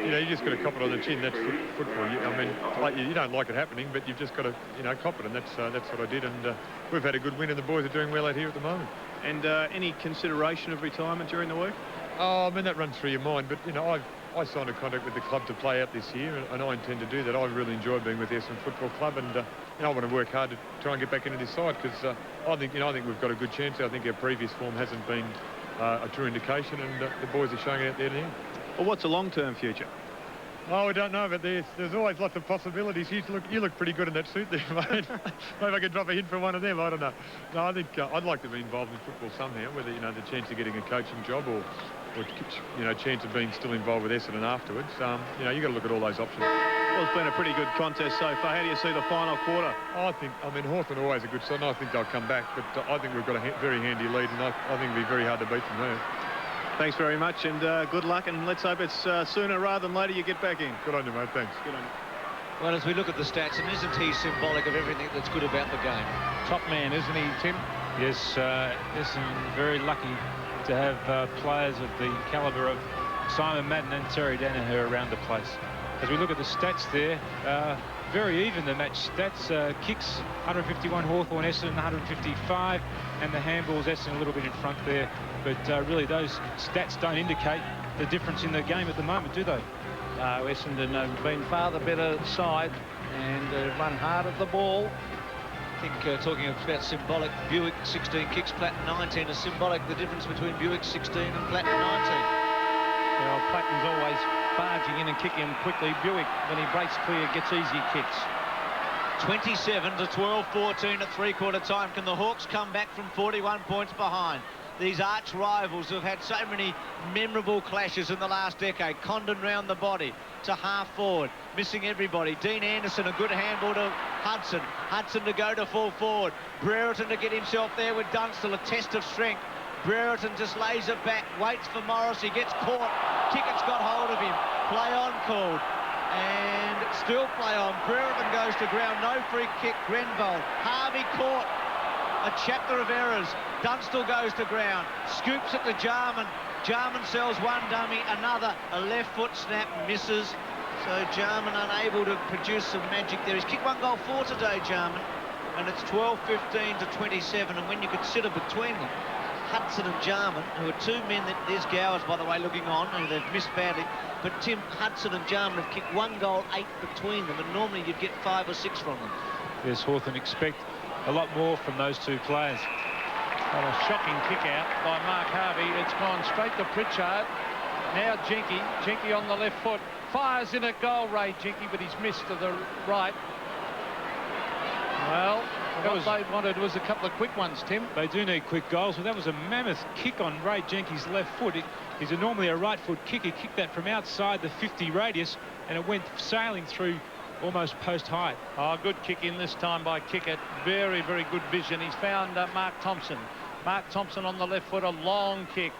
you know, you just got to cop it on the chin. That's football. I mean, you don't like it happening, but you've just got to, you know, cop it, and that's what I did, and we've had a good win, and the boys are doing well out here at the moment. And any consideration of retirement during the week? Oh, I mean, that runs through your mind, but, you know, I signed a contract with the club to play out this year, and I intend to do that. I really enjoy being with the Essendon Football Club, and you know, I want to work hard to try and get back into this side, because I think we've got a good chance. I think our previous form hasn't been a true indication, and the boys are showing it out there now. Well, what's the long-term future? Oh, we don't know, but there's always lots of possibilities. You look pretty good in that suit there, mate. Maybe I could drop a hint for one of them. I don't know. No, I think I'd like to be involved in football somehow, whether, you know, the chance of getting a coaching job or you know, chance of being still involved with Essendon afterwards. You know, you've got to look at all those options. Well, it's been a pretty good contest so far. How do you see the final quarter? I mean, Hawthorn are always a good side, and I think they'll come back, but I think we've got a very handy lead, and I think it'll be very hard to beat them there. Thanks very much, and good luck, and let's hope it's sooner rather than later you get back in. Good on you, mate. Thanks. Good on you. Well, as we look at the stats, and isn't he symbolic of everything that's good about the game? Top man, isn't he, Tim? Yes, Essendon very lucky to have players of the calibre of Simon Madden and Terry Danaher around the place. As we look at the stats there, very even the match stats. Kicks 151 Hawthorn, Essendon 155, and the handballs Essendon a little bit in front there. But really those stats don't indicate the difference in the game at the moment, do they? No, Essendon have been far the better side and run hard at the ball. I think talking about symbolic, Buick 16 kicks, Platten 19 is symbolic. The difference between Buick 16 and Platten 19. Well, Platten's always barging in and kicking him quickly. Buick, when he breaks clear, gets easy kicks. 27 to 12-14 at three-quarter time. Can the Hawks come back from 41 points behind? These arch rivals have had so many memorable clashes in the last decade. Condon round the body to half forward, missing everybody. Dean Anderson, a good handball to Hudson. Hudson to go to full forward. Brereton to get himself there with Dunstall, a test of strength. Brereton just lays it back, waits for Morrissey, gets caught. Kickett's got hold of him. Play on called. And still play on. Brereton goes to ground, no free kick. Grenville, Harvey caught. A chapter of errors. Dunstall goes to ground, scoops it to Jarman. Jarman sells one dummy, another. A left foot snap, misses. So Jarman unable to produce some magic there. He's kicked 1 goal 4 today, Jarman. And it's 12-15 to 27. And when you consider between them, Hudson and Jarman, who are two men that there's Gowers, by the way, looking on, and they've missed badly. But Tim, Hudson and Jarman have kicked 1 goal 8 between them, and normally you'd get 5 or 6 from them. Yes, Hawthorn expect a lot more from those two players. Well, a shocking kick out by Mark Harvey. It's gone straight to Pritchard. Now Jenky on the left foot. Fires in at goal, Ray Jenky, but he's missed to the right. Well, what they wanted was a couple of quick ones, Tim. They do need quick goals, but that was a mammoth kick on Ray Jenky's left foot. He's normally a right foot kicker. He kicked that from outside the 50 radius, and it went sailing through almost post height. Oh, good kick in this time by Kickett. Very, very good vision. He's found Mark Thompson. Mark Thompson on the left foot, a long kick.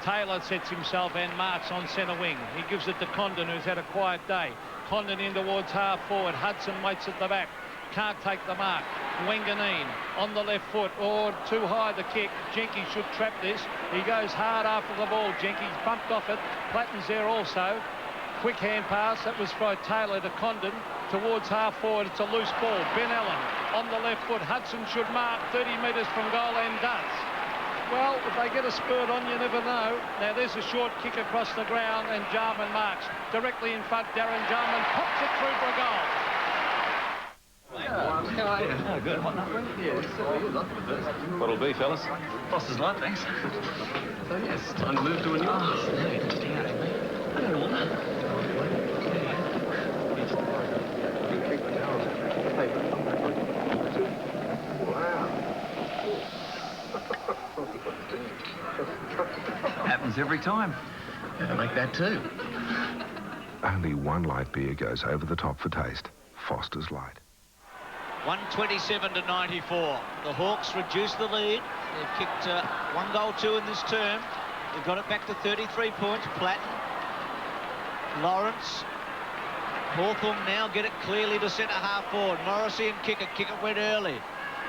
Taylor sets himself and marks on centre wing. He gives it to Condon, who's had a quiet day. Condon in towards half forward. Hudson waits at the back. Can't take the mark. Wanganeen on the left foot. Oh, too high the kick. Jenke should trap this. He goes hard after the ball. Jenke's bumped off it. Platten's there also. Quick hand pass. That was by Taylor to Condon. Towards half forward. It's a loose ball. Ben Allen on the left foot. Hudson should mark 30 metres from goal and does. Well, if they get a spurt on, you never know. Now, there's a short kick across the ground, and Jarman marks. Directly in front, Daryn Jarman pops it through for a goal. How are you? Oh, good. Hot enough, yeah, certainly is. What'll be, fellas? Foster's light, thanks. So, yes, time to move to a new office. No, just hang out with me. I don't want Happens every time. I like that too. Only one light beer goes over the top for taste. Foster's Light. 127 to 94. The Hawks reduce the lead. They've kicked 1 goal 2 in this term. They've got it back to 33 points. Platten, Lawrence, Hawthorn now get it clearly to centre half forward. Morrissey and Kickett. Kickett went early.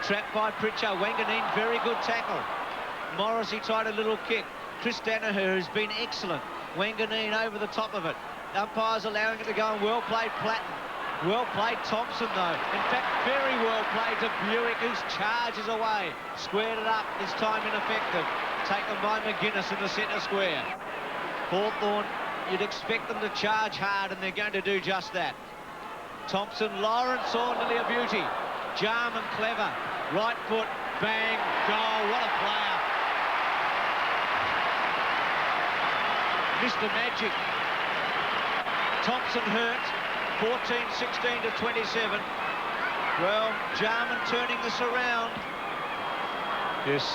Trapped by Pritchard. Wanganeen, very good tackle. Morrissey tried a little kick. Chris Danaher has been excellent. Wanganeen over the top of it. Umpires allowing it to go, and well played Platten. Well played Thompson, though. In fact, very well played to Buick, who charges away. Squared it up, this time ineffective. Taken by McGuinness in the centre square. Hawthorn, you'd expect them to charge hard, and they're going to do just that. Thompson, Lawrence, nearly a beauty. Jarman, clever. Right foot, bang, goal. What a player. Mr. Magic. Thompson hurt. 14-16 to 27. Well, Jarman turning this around. Yes,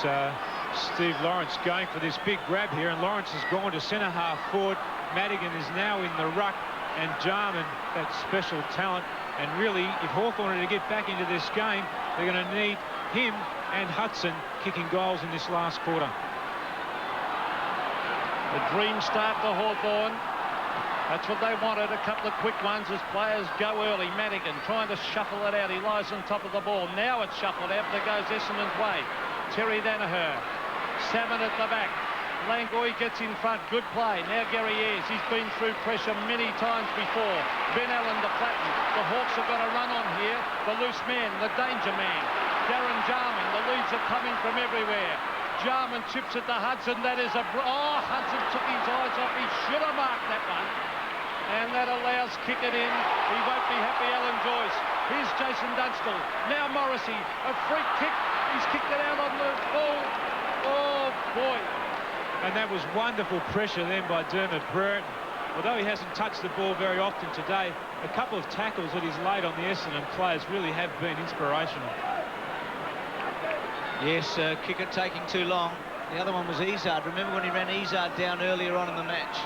Steve Lawrence going for this big grab here, and Lawrence has gone to centre half forward. Madigan is now in the ruck, and Jarman, that special talent. And really, if Hawthorn are to get back into this game, they're going to need him and Hudson kicking goals in this last quarter. The dream start for Hawthorn. That's what they wanted, a couple of quick ones as players go early. Madigan trying to shuffle it out. He lies on top of the ball. Now it's shuffled out. There goes Essendon's way. Terry Danaher. Salmon at the back. Langoy gets in front. Good play. Now Gary Ayres. He's been through pressure many times before. Ben Allen to Platten. The Hawks have got a run on here. The loose man, the danger man. Daryn Jarman. The leads are coming from everywhere. Jarman chips it to Hudson. That is a... Oh, Hudson took his eyes off. He should have marked that one. And that allows Kickett in. He won't be happy, Alan Joyce. Here's Jason Dunstall. Now Morrissey. A free kick. He's kicked it out on the ball. Oh, boy. And that was wonderful pressure then by Dermot Brereton. Although he hasn't touched the ball very often today, a couple of tackles that he's laid on the Essendon players really have been inspirational. Yes, Kickett taking too long. The other one was Izard. Remember when he ran Izard down earlier on in the match?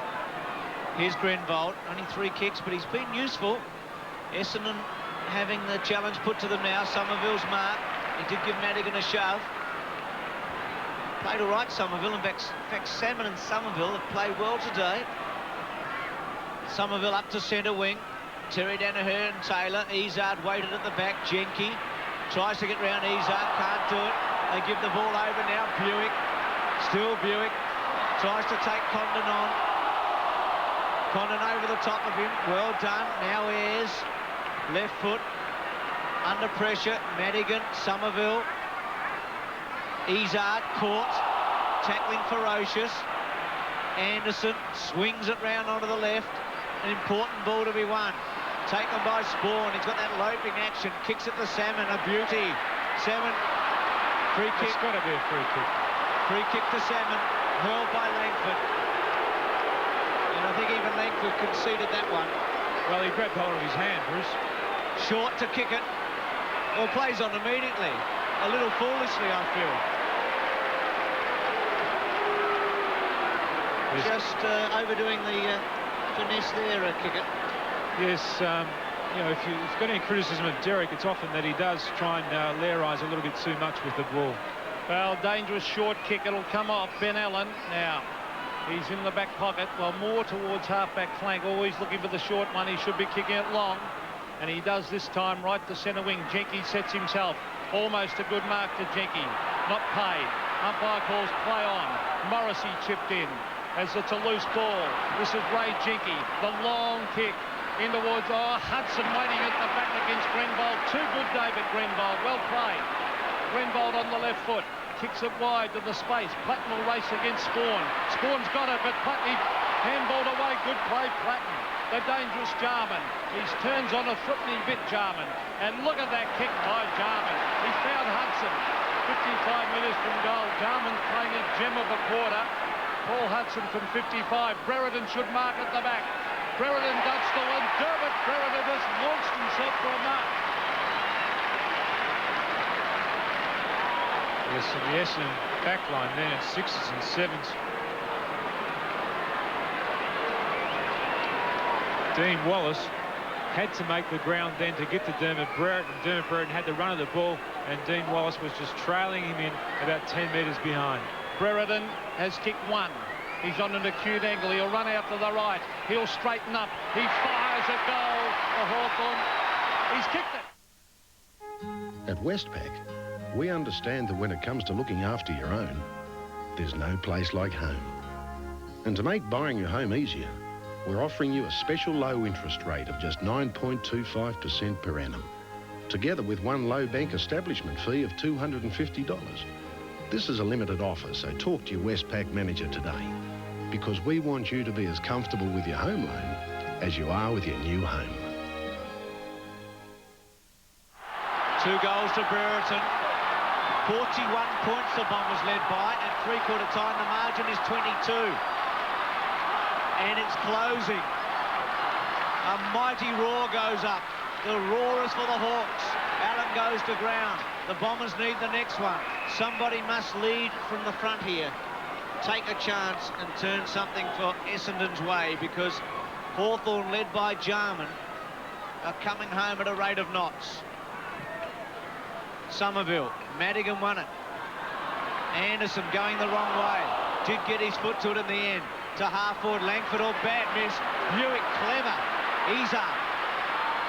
Here's Grenvold, only 3 kicks, but he's been useful. Essendon having the challenge put to them now. Somerville's mark. He did give Madigan a shove. Played all right, Somerville. In fact, Salmon and Somerville have played well today. Somerville up to centre wing. Terry Danaher and Taylor. Izard waited at the back. Jenke tries to get round Izard. Can't do it. They give the ball over now. Buick. Still Buick. Tries to take Condon on. Condon over the top of him. Well done. Now Ayres. Left foot. Under pressure. Madigan. Somerville. Izard caught. Tackling ferocious. Anderson swings it round onto the left. An important ball to be won. Taken by Spawn. He's got that loping action. Kicks it to Salmon. A beauty. Salmon. Free kick. It's got to be a free kick. Free kick to Salmon. Hurled by Langford. And I think even Langford conceded that one. Well, he grabbed hold of his hand, Bruce. Short to kick it. Well, plays on immediately. A little foolishly, I feel. Yes. Just overdoing the finesse there, Kickett. Yes, you know, if you've got any criticism of Derek, it's often that he does try and lairize a little bit too much with the ball. Well, dangerous short kick. It'll come off Ben Allen. Now, He's in the back pocket, well, more towards half-back flank, always looking for the short one. He should be kicking it long, and he does this time right to centre wing. Jenky sets himself. Almost a good mark to Jenky. Not paid. Umpire calls play on. Morrissey chipped in as it's a loose ball. This is Ray Jenky. The long kick in towards, Hudson waiting at the back against Greenbold. Too good, David Greenbold. Well played. Greenbold on the left foot. Kicks it wide to the space. Platten will race against Spawn. Spawn's got it, but Platten handballed away. Good play, Platten. The dangerous Jarman. He turns on a threatening bit, Jarman. And look at that kick by Jarman. He found Hudson. 55 metres from goal. Jarman's playing a gem of a quarter. Paul Hudson from 55. Brereton should mark at the back. Brereton does still, and Dermot Brereton has launched himself for a mark. Yes, and the Essendon backline then at 6s and 7s. Dean Wallace had to make the ground then to get to Dermot Brereton. Dermot Brereton had the run of the ball, and Dean Wallace was just trailing him in about 10 metres behind. Brereton has kicked one. He's on an acute angle. He'll run out to the right. He'll straighten up. He fires a goal for Hawthorn. He's kicked it. At Westpac, we understand that when it comes to looking after your own, there's no place like home. And to make buying your home easier, we're offering you a special low interest rate of just 9.25% per annum, together with one low bank establishment fee of $250. This is a limited offer, so talk to your Westpac manager today, because we want you to be as comfortable with your home loan as you are with your new home. 2 goals to Brereton. 41 points the Bombers led by. At three-quarter time, the margin is 22. And it's closing. A mighty roar goes up. The roar is for the Hawks. Allen goes to ground. The Bombers need the next one. Somebody must lead from the front here. Take a chance and turn something for Essendon's way, because Hawthorn, led by Jarman, are coming home at a rate of knots. Somerville, Madigan won it. Anderson going the wrong way. Did get his foot to it in the end. To half-forward, Langford, or bad miss. Buick, clever. Izard.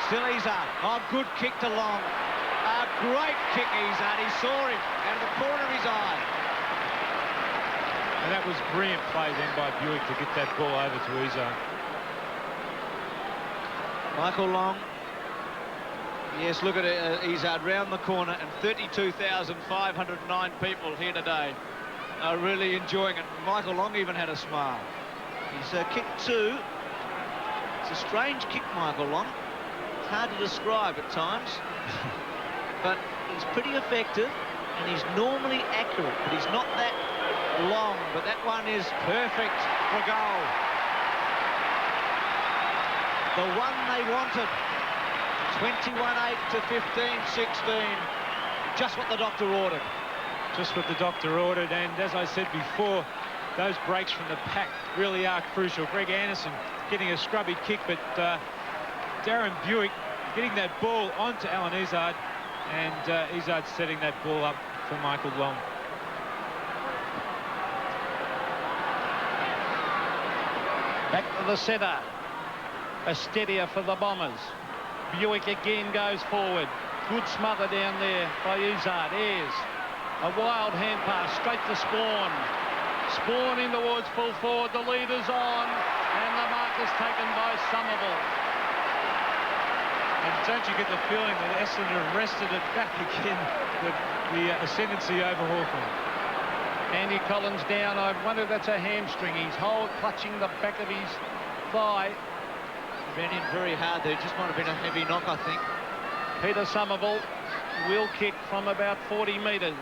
Still Izard. Oh, good kick to Long. A great kick, Izard. He saw him out of the corner of his eye. And that was brilliant play then by Buick to get that ball over to Izard. Michael Long. Yes, look at Izard round the corner, and 32,509 people here today are really enjoying it. Michael Long even had a smile. He's kicked 2. It's a strange kick, Michael Long. It's hard to describe at times, but he's pretty effective, and he's normally accurate, but he's not that long. But that one is perfect for goal. The one they wanted. 21-8 to 15-16. Just what the doctor ordered. Just what the doctor ordered, and as I said before, those breaks from the pack really are crucial. Greg Anderson getting a scrubby kick, but Daryn Buick getting that ball onto Alan Izard, and Izard setting that ball up for Michael Long. Back to the centre. A steadier for the Bombers. Buick again goes forward. Good smother down there by Izard. Ayres. A wild hand pass straight to Spawn. Spawn in towards full forward. The leader's on. And the mark is taken by Somerville. And don't you get the feeling that Essendon wrested it back again, the ascendancy over Hawthorn? Andy Collins down. I wonder if that's a hamstring. He's clutching the back of his thigh. Ran in very hard there. Just might have been a heavy knock, I think. Peter Somerville will kick from about 40 metres.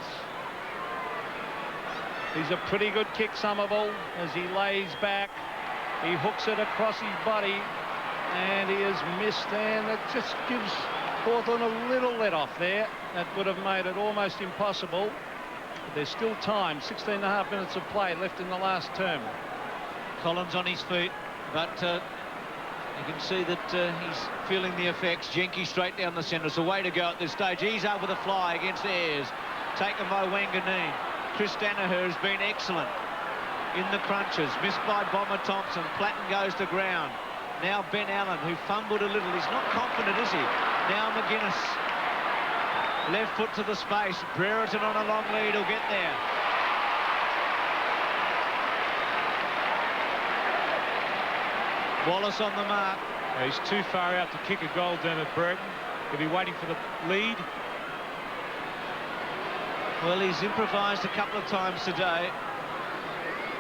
He's a pretty good kick, Somerville, as he lays back. He hooks it across his body, and he has missed, and it just gives Hawthorn a little let off there. That would have made it almost impossible. But there's still time. 16.5 minutes of play left in the last term. Collins on his feet, but you can see that he's feeling the effects. Jenky straight down the centre. It's a way to go at this stage. He's over the fly against Ayres. Taken by Wanganeen. Chris Danaher has been excellent. in the crunches. Missed by Bomber Thompson. Platten goes to ground. Now Ben Allen, who fumbled a little. He's not confident, is he? Now McGuinness. Left foot to the space. Brereton on a long lead. He'll get there. Wallace on the mark. He's too far out to kick a goal, Dermot Brereton. He'll be waiting for the lead. Well, he's improvised a couple of times today.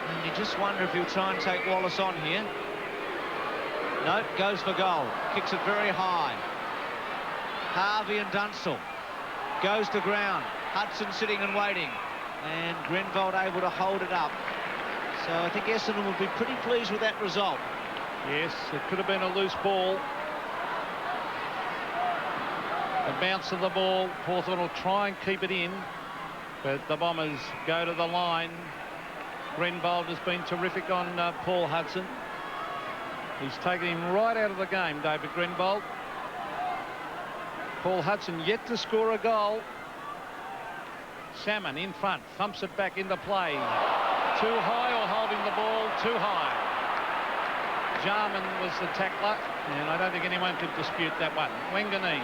And you just wonder if he'll try and take Wallace on here. No, goes for goal. Kicks it very high. Harvey and Dunstall. Goes to ground. Hudson sitting and waiting. And Grenvold able to hold it up. So I think Essendon will be pretty pleased with that result. Yes, it could have been a loose ball. The bounce of the ball. Hawthorn will try and keep it in. But the Bombers go to the line. Grenvold has been terrific on Paul Hudson. He's taken him right out of the game, David Grenvold. Paul Hudson yet to score a goal. Salmon in front, thumps it back into play. Too high or holding the ball? Too high. Jarman was the tackler, and I don't think anyone could dispute that one. Wanganeen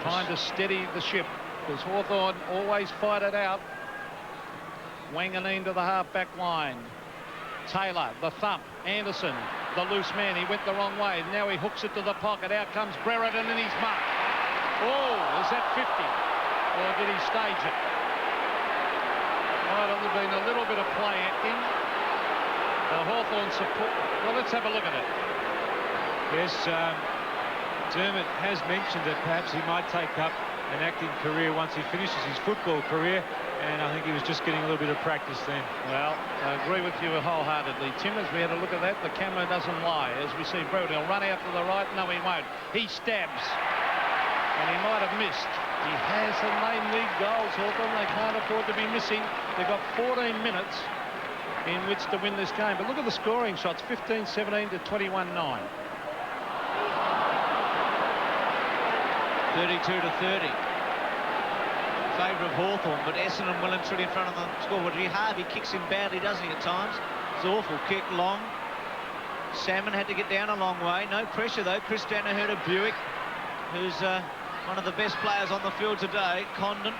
trying to steady the ship, because Hawthorn always fight it out. Wanganeen to the half-back line. Taylor, the thump. Anderson, the loose man. He went the wrong way. Now he hooks it to the pocket. Out comes Brereton and he's marked. Oh, is that 50? Or did he stage it? Might have been a little bit of play acting. The Hawthorn support. Well, let's have a look at it. Yes, Dermot has mentioned that perhaps he might take up an acting career once he finishes his football career, and I think he was just getting a little bit of practice then. Well, I agree with you wholeheartedly, Tim. As we had a look at that, the camera doesn't lie. As we see Brereton, he'll run out to the right. No, he won't. He stabs, and he might have missed. He has, and they need goals, Hawthorn. They can't afford to be missing. They've got 14 minutes in which to win this game. But look at the scoring shots, 15-17 to 21-9. 32-30. Favour of Hawthorn, but Essendon well and truly in front of the scoreboard. Harvey kicks him badly, doesn't he, at times? It's an awful kick, long. Salmon had to get down a long way. No pressure, though. Chris Danaher to Buick, who's one of the best players on the field today. Condon.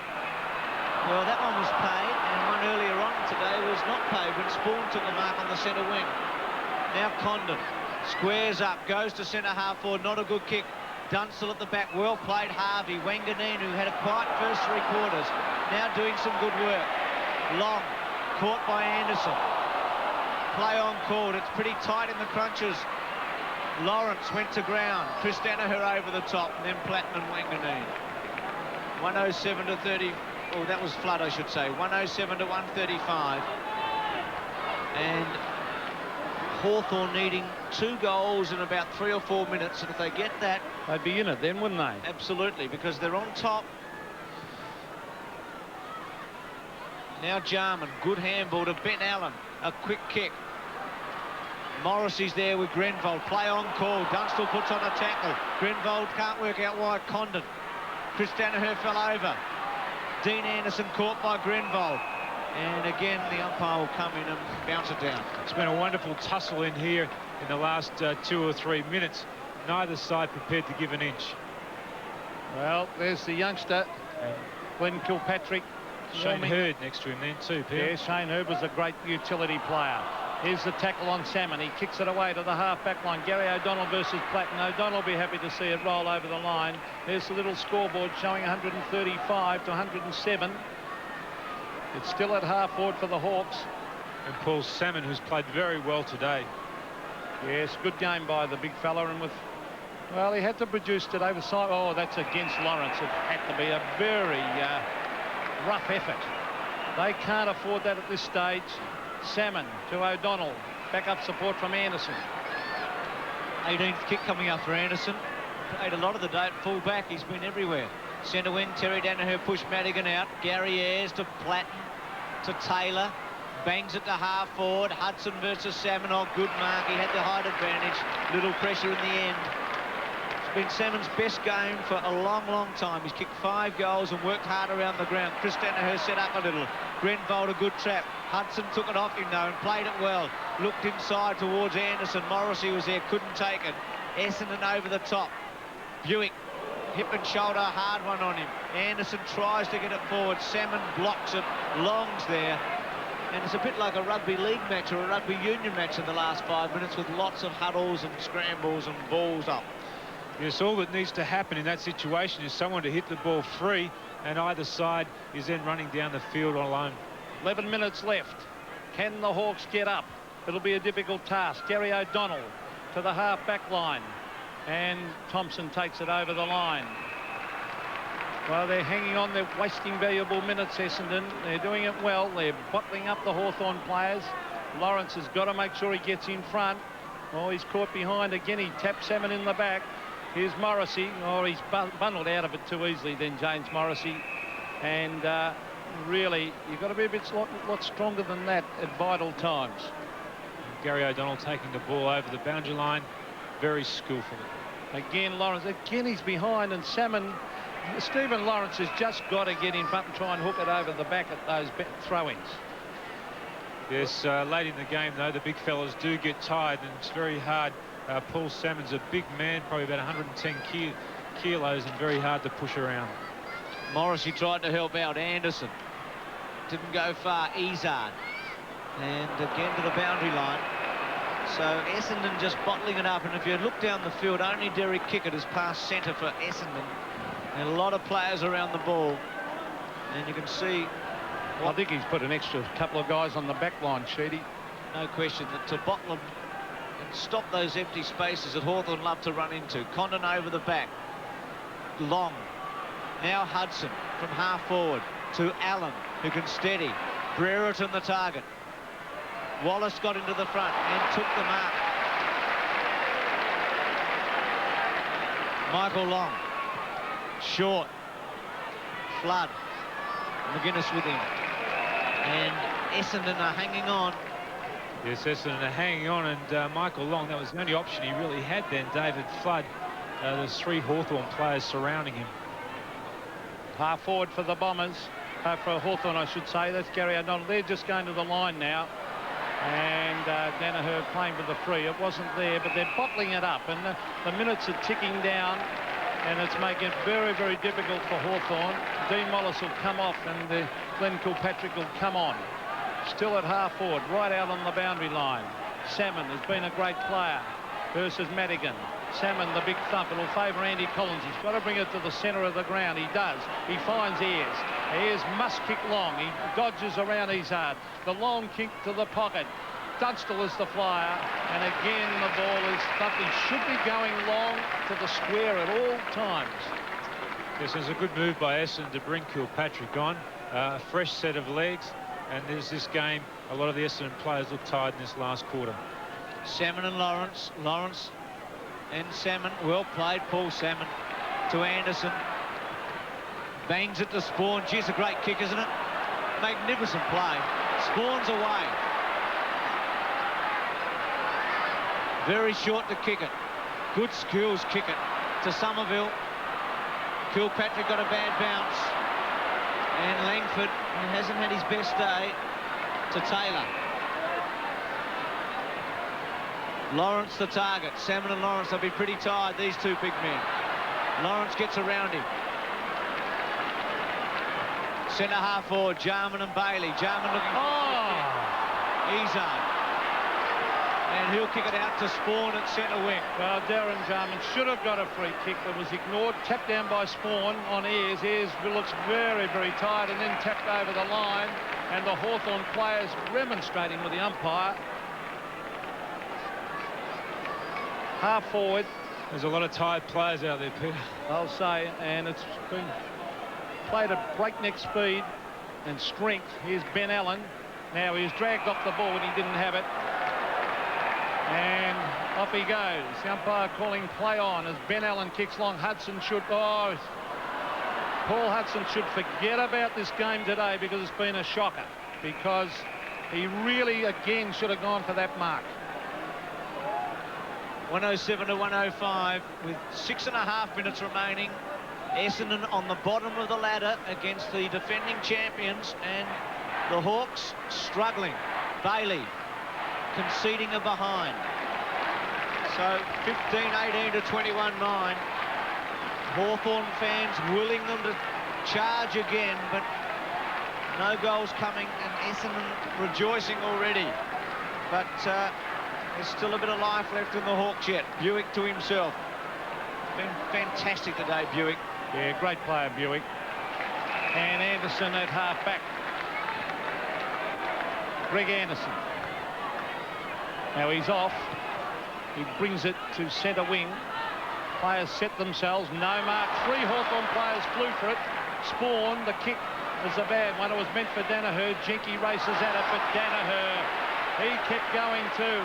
Well, that one was paid, and one earlier on today was not paid when Spawn took the mark on the centre wing. Now Condon squares up, goes to centre half forward. Not a good kick. Dunstall at the back, well played. Harvey. Wanganeen, who had a quiet first three quarters, now doing some good work. Long, caught by Anderson. Play on called. It's pretty tight in the crunches. Lawrence went to ground. Chris Danaher over the top, and then Platten and Wanganeen. 107 to 30. Oh, that was Flood, I should say. 107 to 135. And Hawthorn needing 2 goals in about 3 or 4 minutes, and if they get that, they'd be in it then, wouldn't they? Absolutely, because they're on top. Now Jarman, good handball to Ben Allen, a quick kick. Morrissey's there with Grenvold, play on call. Dunstall puts on a tackle. Grenvold can't work out wide. Condon. Chris Danaher fell over. Dean Anderson caught by Grenvold. And again, the umpire will come in and bounce it down. It's been a wonderful tussle in here in the last 2 or 3 minutes. Neither side prepared to give an inch. Well, there's the youngster, Glenn Kilpatrick. Shane Hurd next to him then too, Peter. Yeah, Shane Hurd was a great utility player. Here's the tackle on Salmon. He kicks it away to the half-back line. Gary O'Donnell versus Platten. O'Donnell will be happy to see it roll over the line. There's the little scoreboard showing 135 to 107. It's still at half forward for the Hawks. And Paul Salmon, who's played very well today. Yes, good game by the big fella. And with, well, he had to produce today with side. Oh, that's against Lawrence. It had to be a very rough effort. They can't afford that at this stage. Salmon to O'Donnell. Backup support from Anderson. 18th kick coming up for Anderson. Played a lot of the day at full back. He's been everywhere. Centre wing, Terry Danaher pushed Madigan out. Gary Ayres to Platten to Taylor. Bangs it to half forward. Hudson versus Salmon. Oh, good mark. He had the height advantage. Little pressure in the end. been Salmon's best game for a long, long time. He's kicked 5 goals and worked hard around the ground. Chris Danaher set up a little. Grenvold a good trap. Hudson took it off him though and played it well. Looked inside towards Anderson. Morrissey was there, couldn't take it. Essendon over the top. Buick, hip and shoulder, hard one on him. Anderson tries to get it forward. Salmon blocks it. Long's there. And it's a bit like a rugby league match or a rugby union match in the last 5 minutes with lots of huddles and scrambles and balls up. Yes, all that needs to happen in that situation is someone to hit the ball free, and either side is then running down the field alone. 11 minutes left. Can the Hawks get up? It'll be a difficult task. Gary O'Donnell to the half-back line. And Thompson takes it over the line. Well, they're hanging on. They're wasting valuable minutes, Essendon. They're doing it well. They're bottling up the Hawthorn players. Lawrence has got to make sure he gets in front. Oh, he's caught behind again. He tapped Salmon in the back. Here's Morrissey. Oh, he's bundled out of it too easily then, James Morrissey. And really, you've got to be a lot stronger than that at vital times. Gary O'Donnell taking the ball over the boundary line very skillfully. Again, Lawrence. Again, he's behind, and Salmon... Stephen Lawrence has just got to get in front and try and hook it over the back at those throw-ins. Yes, late in the game, though, the big fellas do get tired, and it's very hard. Paul Salmon's a big man, probably about 110 kilos, and very hard to push around. Morrissey tried to help out Anderson. Didn't go far. Izard. And again to the boundary line. So Essendon just bottling it up, and if you look down the field, only Derek Kickett has passed centre for Essendon. And a lot of players around the ball, and you can see... I think he's put an extra couple of guys on the back line, Sheedy. No question that to bottle them and stop those empty spaces that Hawthorn love to run into. Condon over the back. Long. Now Hudson from half forward to Allen, who can steady. Brereton the target. Wallace got into the front and took the mark. Michael Long. Short. Flood. McGuinness with him. And Essendon are hanging on. Yes, Essendon are hanging on, and Michael Long, that was the only option he really had then. David Flood. There's 3 Hawthorn players surrounding him. Half forward for the Bombers. For Hawthorn, I should say. That's Gary O'Donnell. They're just going to the line now. And Danaher playing with the free. It wasn't there, but they're bottling it up. And the minutes are ticking down. And it's making it very, very difficult for Hawthorn. Dean Wallace will come off, and Glenn Kilpatrick will come on. Still at half forward, right out on the boundary line. Salmon has been a great player versus Madigan. Salmon, the big thump. It'll favour Andy Collins. He's got to bring it to the centre of the ground. He does. He finds Ayres. Ayres must kick long. He dodges around Izard. The long kick to the pocket. Dunstall is the flyer, and again the ball is thumped. He should be going long to the square at all times. Yes, there's a good move by Essendon to bring Kilpatrick on. A fresh set of legs, and there's this game. A lot of the Essendon players look tired in this last quarter. Salmon and Lawrence. Lawrence and Salmon. Well played, Paul Salmon to Anderson. Bangs it to Spawn. Geez, a great kick, isn't it? Magnificent play. Spawn's away. Very short to kick it. Good skills kick it to Somerville. Kilpatrick got a bad bounce. And Langford, who hasn't had his best day, to Taylor. Lawrence the target. Salmon and Lawrence, they'll be pretty tired, these 2 big men. Lawrence gets around him. Centre half forward, Jarman and Bailey. Jarman looking for Izard. And he'll kick it out to Spawn at centre wing. Well, Daryn Jarman should have got a free kick that was ignored. Tapped down by Spawn on Ayres. Ayres looks very, very tired, and then tapped over the line. And the Hawthorn players remonstrating with the umpire. Half forward. There's a lot of tired players out there, Peter. I'll say, and it's been played at breakneck speed and strength. Here's Ben Allen. Now he's dragged off the ball and he didn't have it. And off he goes. The umpire calling play on as Ben Allen kicks long. Hudson should... Oh, Paul Hudson should forget about this game today because it's been a shocker. Because he really, again, should have gone for that mark. 107 to 105 with 6.5 minutes remaining. Essendon on the bottom of the ladder against the defending champions, and the Hawks struggling. Bailey conceding a behind. So 15-18 to 21-9. Hawthorn fans willing them to charge again, but no goals coming, and Essendon rejoicing already. But there's still a bit of life left in the Hawks yet. Buick to himself. Been fantastic today, Buick. Yeah, great player, Buick. And Anderson at half-back. Greg Anderson. Now he's off. He brings it to centre wing. Players set themselves. No mark. 3 Hawthorn players flew for it. Spawn, the kick was a bad one. It was meant for Danaher. Jenky races at it, but Danaher, he kept going too.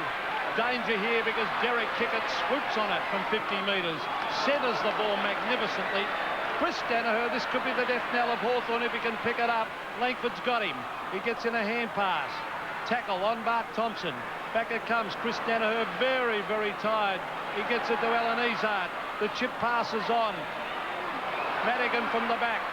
Danger here because Derek Kickett swoops on it from 50 metres. Centres the ball magnificently. Chris Danaher, this could be the death knell of Hawthorn if he can pick it up. Langford's got him. He gets in a hand pass. Tackle on Mark Thompson. Back it comes. Chris Danaher, very, very tired. He gets it to Alan Izard. The chip passes on. Madigan from the back.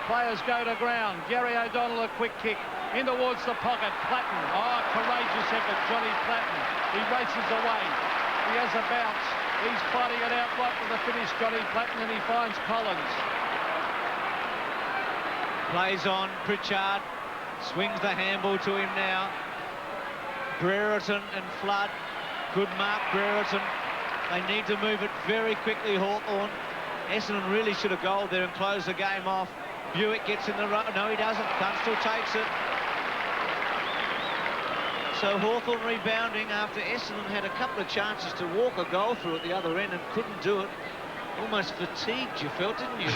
Players go to ground. Gary O'Donnell, a quick kick. In towards the pocket. Platten. Oh, courageous effort, Johnny Platten. He races away. He has a bounce. He's fighting it out right to the finish, Johnny Platten, and he finds Collins. Plays on. Pritchard swings the handball to him now. Brereton and Flood. Good mark, Brereton. They need to move it very quickly, Hawthorn. Essendon really should have goaled there and closed the game off. Buick gets in the row. No, he doesn't. Dunstall takes it. So Hawthorn rebounding after Essendon had a couple of chances to walk a goal through at the other end and couldn't do it. Almost fatigued, you felt, didn't you?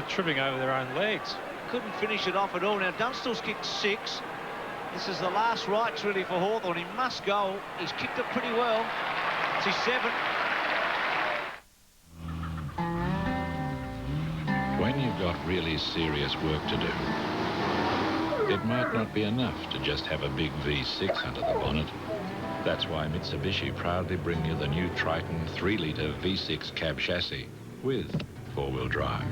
Tripping over their own legs. Couldn't finish it off at all. Now, Dunstall's kicked 6. This is the last rights, really, for Hawthorn. He must go. He's kicked it pretty well. It's his 7th. When you've got really serious work to do, it might not be enough to just have a big V6 under the bonnet. That's why Mitsubishi proudly bring you the new Triton 3-litre V6 cab chassis with 4-wheel drive.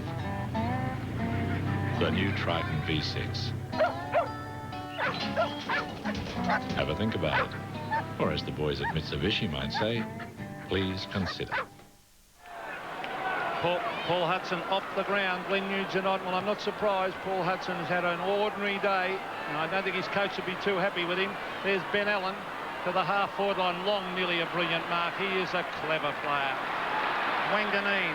The new Triton V6. Have a think about it. Or as the boys at Mitsubishi might say, please consider. Paul Hudson off the ground. Glenn Nugent on. Well, I'm not surprised. Paul Hudson has had an ordinary day, and I don't think his coach would be too happy with him. There's Ben Allen to the half-forward line. Long, nearly a brilliant mark. He is a clever player. Wanganeen,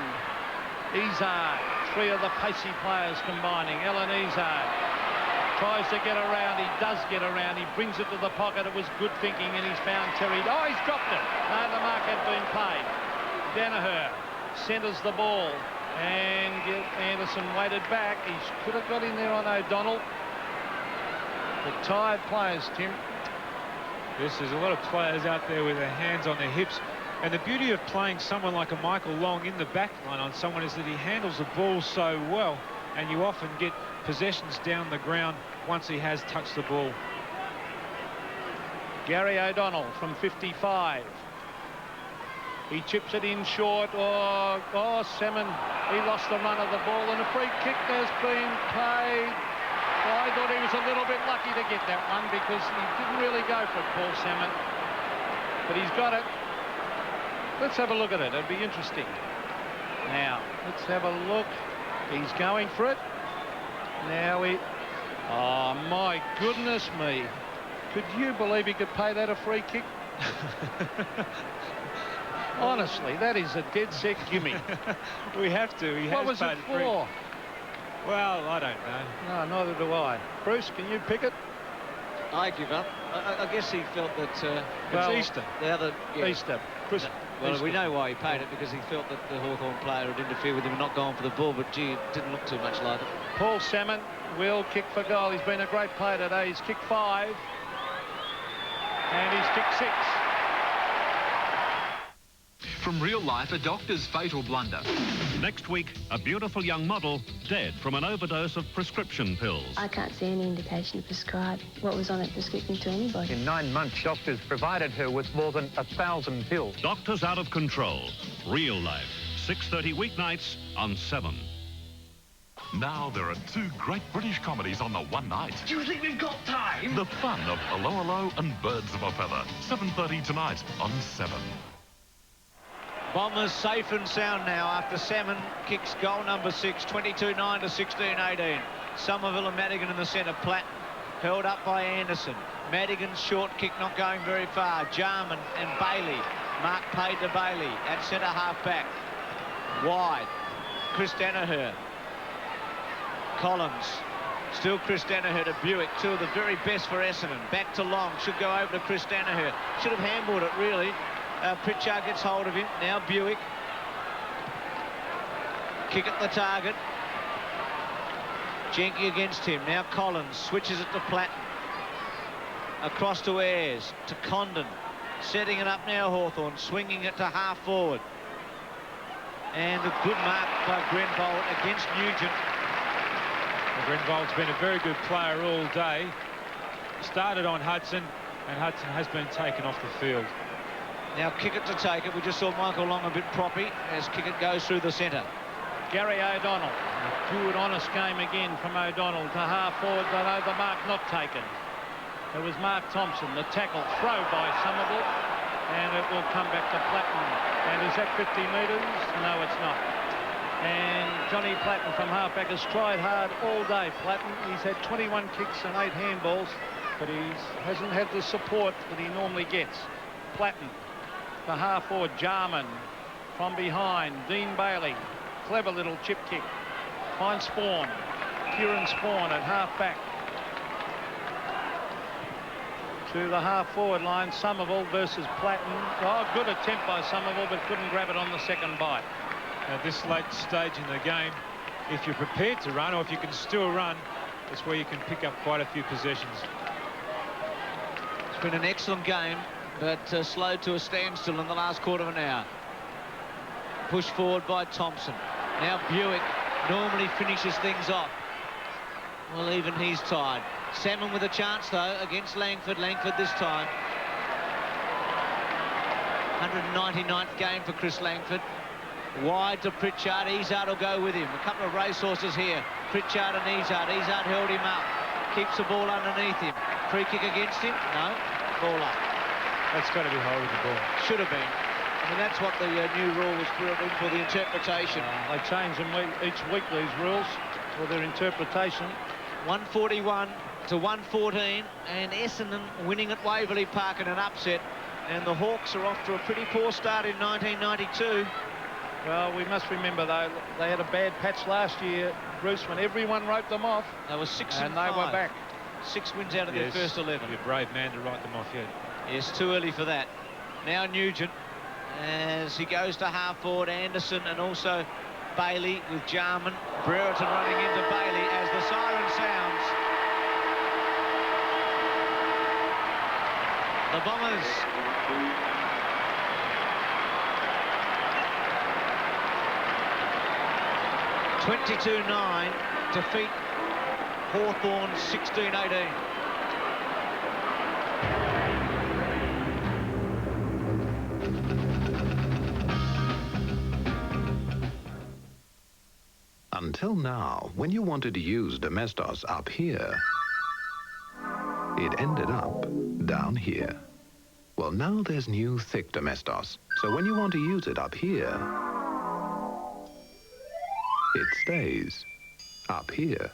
Izard, 3 of the pacey players combining. Alan Izard tries to get around. He does get around. He brings it to the pocket. It was good thinking, and he's found Terry. Oh, he's dropped it. No, the mark had been paid. Danaher centres the ball, and Anderson waited back. He could have got in there on O'Donnell. The tired players, Tim. Yes, there's a lot of players out there with their hands on their hips. And the beauty of playing someone like a Michael Long in the back line on someone is that he handles the ball so well, and you often get possessions down the ground once he has touched the ball. Gary O'Donnell from 55. He chips it in short. Oh, Salmon, he lost the run of the ball, and a free kick has been paid. Well, I thought he was a little bit lucky to get that one because he didn't really go for it, Paul Salmon. But he's got it. Let's have a look at it. It'd be interesting. Now, let's have a look. He's going for it. Now he... Oh, my goodness me. Could you believe he could pay that a free kick? Honestly, that is a dead set gimme. We have to. What was it for? Well, I don't know. No, neither do I. Bruce, can you pick it? I give up. I guess he felt that... well, it's Easter. The other... Yeah. Easter. Chris, well, Easter. we know why he paid it, because he felt that the Hawthorn player had interfered with him and not gone for the ball, but gee, it didn't look too much like it. Paul Salmon will kick for goal. He's been a great player today. He's kicked 5. And he's kicked 6. from real life, a doctor's fatal blunder. Next week, a beautiful young model dead from an overdose of prescription pills. I can't see any indication to prescribe what was on that prescription to anybody. In 9 months, doctors provided her with more than 1,000 pills. Doctors Out of Control. Real life. 6:30 weeknights on 7. Now there are 2 great British comedies on the one night. Do you think we've got time? The fun of Hello Hello and Birds of a Feather. 7:30 tonight on 7. Bombers safe and sound now after Salmon kicks goal number 6, 22-9 to 16-18. Somerville and Madigan in the centre. Platt held up by Anderson. Madigan's short kick not going very far. Jarman and Bailey. Mark paid to Bailey at centre half back. Wide. Chris Danaher. Collins. Still Chris Danaher to Buick. 2 of the very best for Essendon. Back to Long. Should go over to Chris Danaher. Should have handballed it, really. Pritchard gets hold of him. Now Buick. Kick at the target. Jenke against him. Now Collins switches it to Platten. Across to Ayres. To Condon. Setting it up now, Hawthorn. Swinging it to half forward. And a good mark by Grenvold against Nugent. Grenvold's been a very good player all day. Started on Hudson, and Hudson has been taken off the field. Now Kickett to take it. We just saw Michael Long a bit proppy as Kickett goes through the centre. Gary O'Donnell. A good, honest game again from O'Donnell to half forward, but over mark not taken. It was Mark Thompson. The tackle throw by Somerville, and it will come back to Platten. And is that 50 metres? No, it's not. And Johnny Platten from halfback has tried hard all day. Platten, he's had 21 kicks and 8 handballs, but he hasn't had the support that he normally gets. Platten, the half forward. Jarman from behind. Dean Bailey, clever little chip kick. Finds Spawn. Kieran Spawn at half back. To the half forward line. Somerville versus Platten. Oh, good attempt by Somerville, but couldn't grab it on the second bite. At this late stage in the game, if you're prepared to run, or if you can still run, that's where you can pick up quite a few possessions. It's been an excellent game, but slowed to a standstill in the last quarter of an hour. Pushed forward by Thompson. Now Buick normally finishes things off. Well, even he's tired. Salmon with a chance, though, against Langford. Langford this time. 199th game for Chris Langford. Wide to Pritchard. Izard will go with him. A couple of racehorses here. Pritchard and Izard. Izard held him up. Keeps the ball underneath him. Free kick against him. No. Ball up. That's got to be holding the ball. Should have been. I mean, that's what the new rule was put in for, the interpretation. They change them each week, these rules, for their interpretation. 141 to 114, and Essendon winning at Waverley Park in an upset. And the Hawks are off to a pretty poor start in 1992. Well, we must remember, though, they had a bad patch last year, Bruce, when everyone wrote them off. They were 6 and 5. They were back. 6 wins out of their first 11. You're a brave man to write them off yet. Yes, too early for that. Now Nugent, as he goes to half forward. Anderson and also Bailey with Jarman. Brereton running into Bailey as the siren sounds. The Bombers (22-9) defeat Hawthorn 16-18. Until now, when you wanted to use Domestos up here, it ended up down here. Well, now there's new thick Domestos, so when you want to use it up here, it stays up here.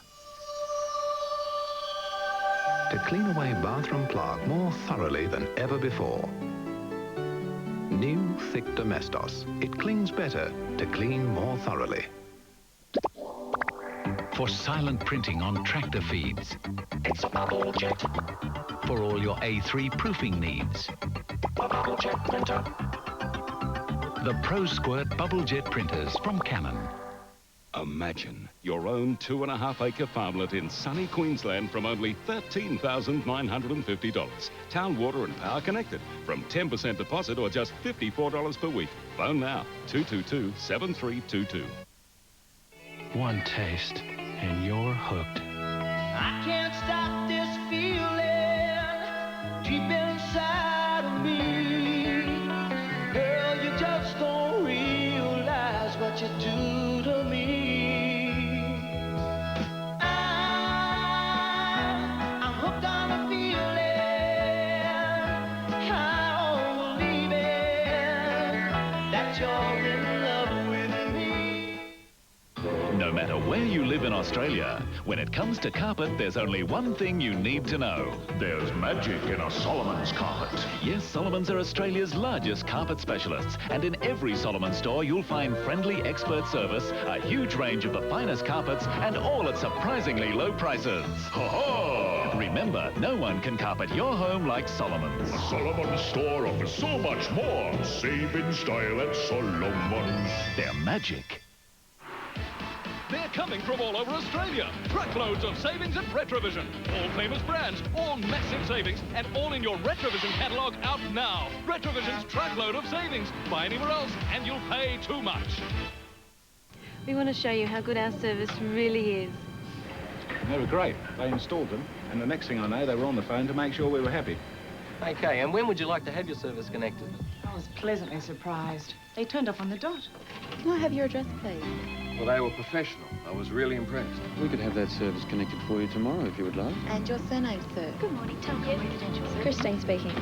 To clean away bathroom plaque more thoroughly than ever before. New thick Domestos. It cleans better to clean more thoroughly. For silent printing on tractor feeds. It's Bubble Jet. For all your A3 proofing needs. A Bubble Jet printer. The Pro Squirt Bubble Jet printers from Canon. Imagine your own 2.5-acre farmlet in sunny Queensland from only $13,950. Town water and power connected from 10% deposit or just $54 per week. Phone now, 222-7322. One taste and you're hooked. I can't stop this feeling deep inside of me. Girl, you just don't realize what you do to me. I'm hooked on a feeling. I won't believe it that you're in love with me. No matter where you live in Australia, when it comes to carpet, there's only one thing you need to know. There's magic in a Solomon's carpet. Yes, Solomon's are Australia's largest carpet specialists, and in every Solomon store you'll find friendly expert service, a huge range of the finest carpets, and all at surprisingly low prices. Ha-ha! Remember, no one can carpet your home like Solomon's. A Solomon store offers so much more. Save in style at Solomon's. They're magic. They're coming from all over Australia. Truckloads of savings at Retrovision. All famous brands, all massive savings, and all in your Retrovision catalogue out now. Retrovision's truckload of savings. Buy anywhere else and you'll pay too much. We want to show you how good our service really is. They were great. They installed them, and the next thing I know, they were on the phone to make sure we were happy. Okay, and when would you like to have your service connected? I was pleasantly surprised. They turned up on the dot. Can I have your address, please? Well, they were professional. I was really impressed. We could have that service connected for you tomorrow if you would like. And your surname, sir? Good morning, Telcom Residential Service. Christine speaking.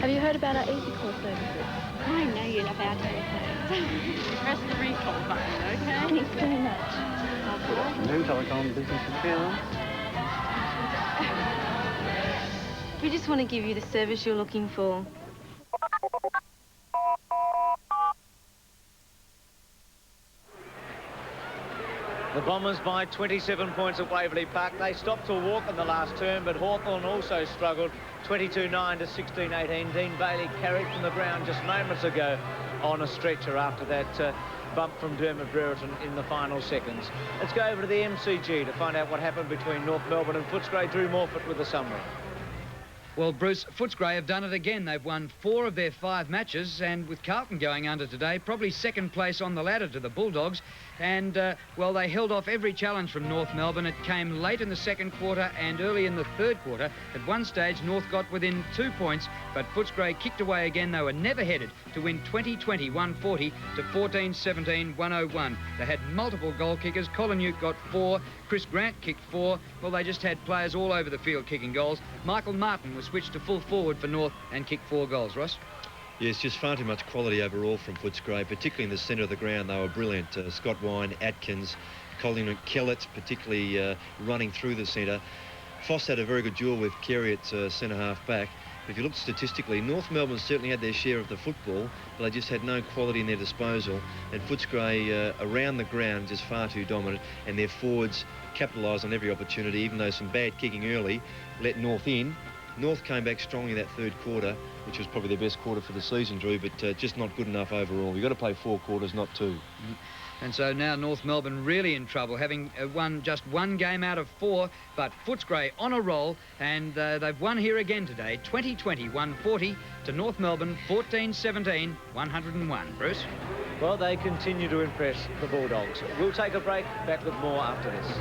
Have you heard about our easy call services? I know you love our telephones. Press the recall button, okay? Thanks very much. Good afternoon, Telecom Business Affairs. We just want to give you the service you're looking for. The Bombers by 27 points at Waverley Park. They stopped to walk in the last term, but Hawthorn also struggled. 22-9 to 16-18. Dean Bailey carried from the ground just moments ago on a stretcher after that bump from Dermot Brereton in the final seconds. Let's go over to the MCG to find out what happened between North Melbourne and Footscray. Drew Morfitt with the summary. Well, Bruce, Footscray have done it again. They've won 4 of their 5 matches, and with Carlton going under today, probably second place on the ladder to the Bulldogs. And, well, they held off every challenge from North Melbourne. It came late in the second quarter and early in the third quarter. At one stage, North got within 2 points, but Footscray kicked away again. They were never headed to win 20-20, 140 to 14-17, 101. They had multiple goal kickers. Colin Newt got 4. Chris Grant kicked 4. Well, they just had players all over the field kicking goals. Michael Martin was switched to full forward for North and kicked 4 goals. Ross? Yes, just far too much quality overall from Footscray, particularly in the centre of the ground. They were brilliant. Scott Wine, Atkins, Colin Kellett, particularly running through the centre. Foss had a very good duel with Carey at centre-half back. But if you look statistically, North Melbourne certainly had their share of the football, but they just had no quality in their disposal. And Footscray, around the ground, just far too dominant. And their forwards capitalised on every opportunity, even though some bad kicking early let North in. North came back strongly that third quarter, which was probably their best quarter for the season, Drew, but just not good enough overall. You've got to play 4 quarters, not 2. And so now North Melbourne really in trouble, having won just 1 game out of 4, but Footscray on a roll, and they've won here again today, 20-20, 140 to North Melbourne, 14-17, 101. Bruce? Well, they continue to impress the Bulldogs. We'll take a break, back with more after this.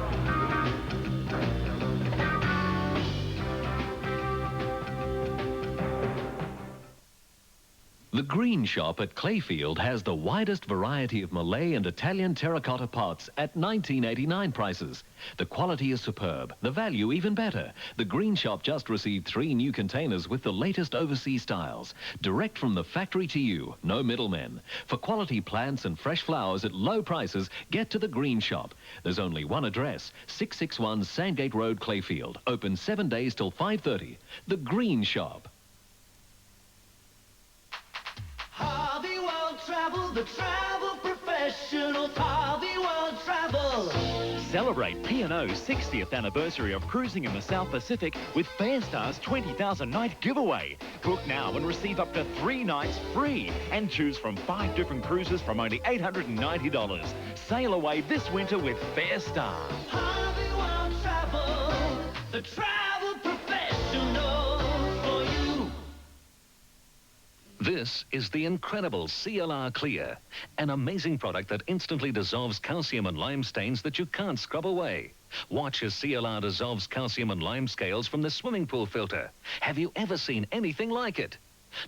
The Green Shop at Clayfield has the widest variety of Malay and Italian terracotta pots at $19.89 prices. The quality is superb, the value even better. The Green Shop just received 3 new containers with the latest overseas styles. Direct from the factory to you, no middlemen. For quality plants and fresh flowers at low prices, get to the Green Shop. There's only one address, 661 Sandgate Road, Clayfield. Open 7 days till 5:30. The Green Shop. Harvey World Travel, the travel professional. Harvey World Travel. Celebrate P&O's 60th anniversary of cruising in the South Pacific with Fairstar's 20,000 night giveaway. Book now and receive up to 3 nights free and choose from 5 different cruises from only $890. Sail away this winter with Fairstar. The travel professional for you. This is the incredible CLR Clear, an amazing product that instantly dissolves calcium and lime stains that you can't scrub away. Watch as CLR dissolves calcium and lime scales from the swimming pool filter. Have you ever seen anything like it?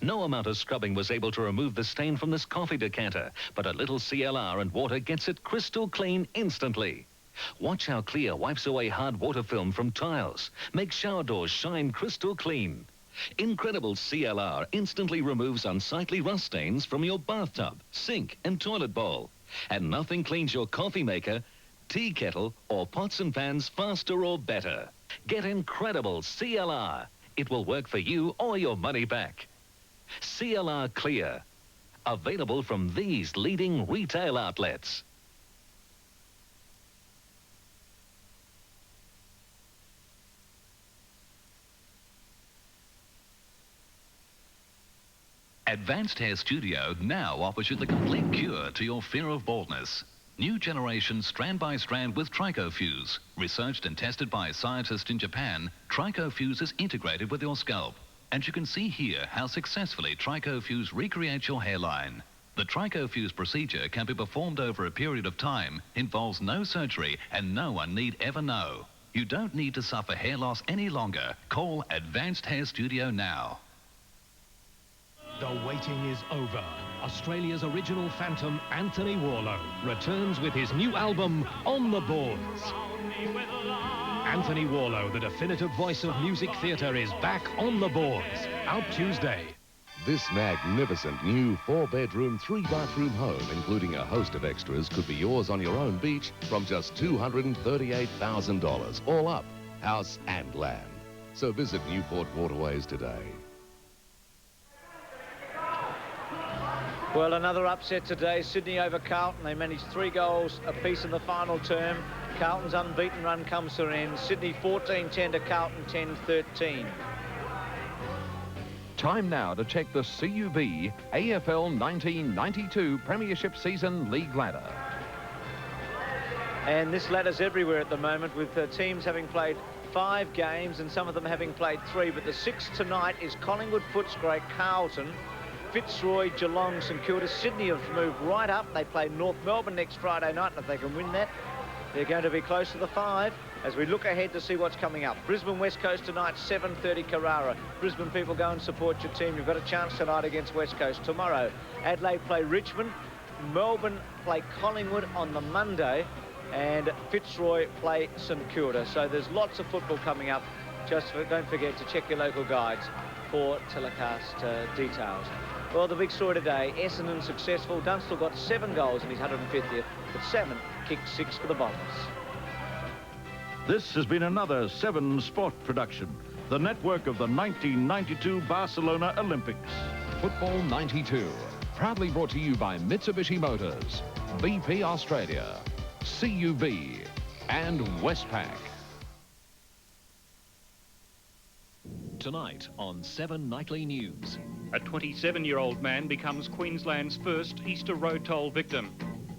No amount of scrubbing was able to remove the stain from this coffee decanter, but a little CLR and water gets it crystal clean instantly. Watch how Clear wipes away hard water film from tiles, makes shower doors shine crystal clean. Incredible CLR instantly removes unsightly rust stains from your bathtub, sink and toilet bowl. And nothing cleans your coffee maker, tea kettle or pots and pans faster or better. Get incredible CLR. It will work for you or your money back. CLR Clear. Available from these leading retail outlets. Advanced Hair Studio now offers you the complete cure to your fear of baldness. New generation strand by strand with TrichoFuse. Researched and tested by scientists in Japan, TrichoFuse is integrated with your scalp. And you can see here how successfully TrichoFuse recreates your hairline. The TrichoFuse procedure can be performed over a period of time, involves no surgery, and no one need ever know. You don't need to suffer hair loss any longer. Call Advanced Hair Studio now. The waiting is over. Australia's original phantom, Anthony Warlow, returns with his new album, On the Boards. Anthony Warlow, the definitive voice of music theatre, is back on the boards. Out Tuesday. This magnificent new 4-bedroom, 3-bathroom home, including a host of extras, could be yours on your own beach from just $238,000. All up, house and land. So visit Newport Waterways today. Well, another upset today. Sydney over Carlton. They managed 3 goals apiece in the final term. Carlton's unbeaten run comes to an end. Sydney 14-10 to Carlton 10-13. Time now to check the CUB AFL 1992 Premiership Season League ladder. And this ladder's everywhere at the moment, with teams having played 5 games and some of them having played 3. But the 6th tonight is Collingwood, Footscray, Carlton, Fitzroy, Geelong, St Kilda. Sydney have moved right up. They play North Melbourne next Friday night, and if they can win that, they're going to be close to the 5 as we look ahead to see what's coming up. Brisbane West Coast tonight, 7:30 Carrara. Brisbane people, go and support your team. You've got a chance tonight against West Coast. Tomorrow, Adelaide play Richmond. Melbourne play Collingwood on the Monday, and Fitzroy play St Kilda. So there's lots of football coming up. Just don't forget to check your local guides for telecast details. Well, the big story today, Essendon successful. Dunstall got 7 goals in his 150th, but Salmon kicked 6 for the Bombers. This has been another 7 Sport production, the network of the 1992 Barcelona Olympics. Football 92, proudly brought to you by Mitsubishi Motors, BP Australia, CUB, and Westpac. Tonight on 7 Nightly News. A 27-year-old man becomes Queensland's first Easter Road toll victim.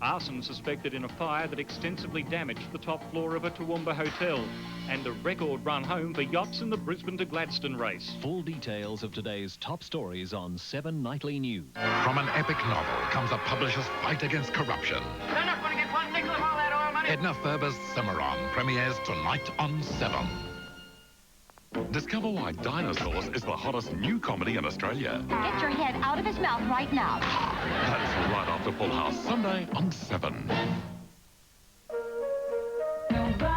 Arson suspected in a fire that extensively damaged the top floor of a Toowoomba hotel. And a record run home for yachts in the Brisbane to Gladstone race. Full details of today's top stories on 7 Nightly News. From an epic novel comes a publisher's fight against corruption. They're not going to get 1 nickel of all that oil money. Edna Ferber's Cimarron premieres tonight on 7. Discover why Dinosaurs is the hottest new comedy in Australia. Get your head out of his mouth right now. That's right after Full House, Sunday on 7. Nobody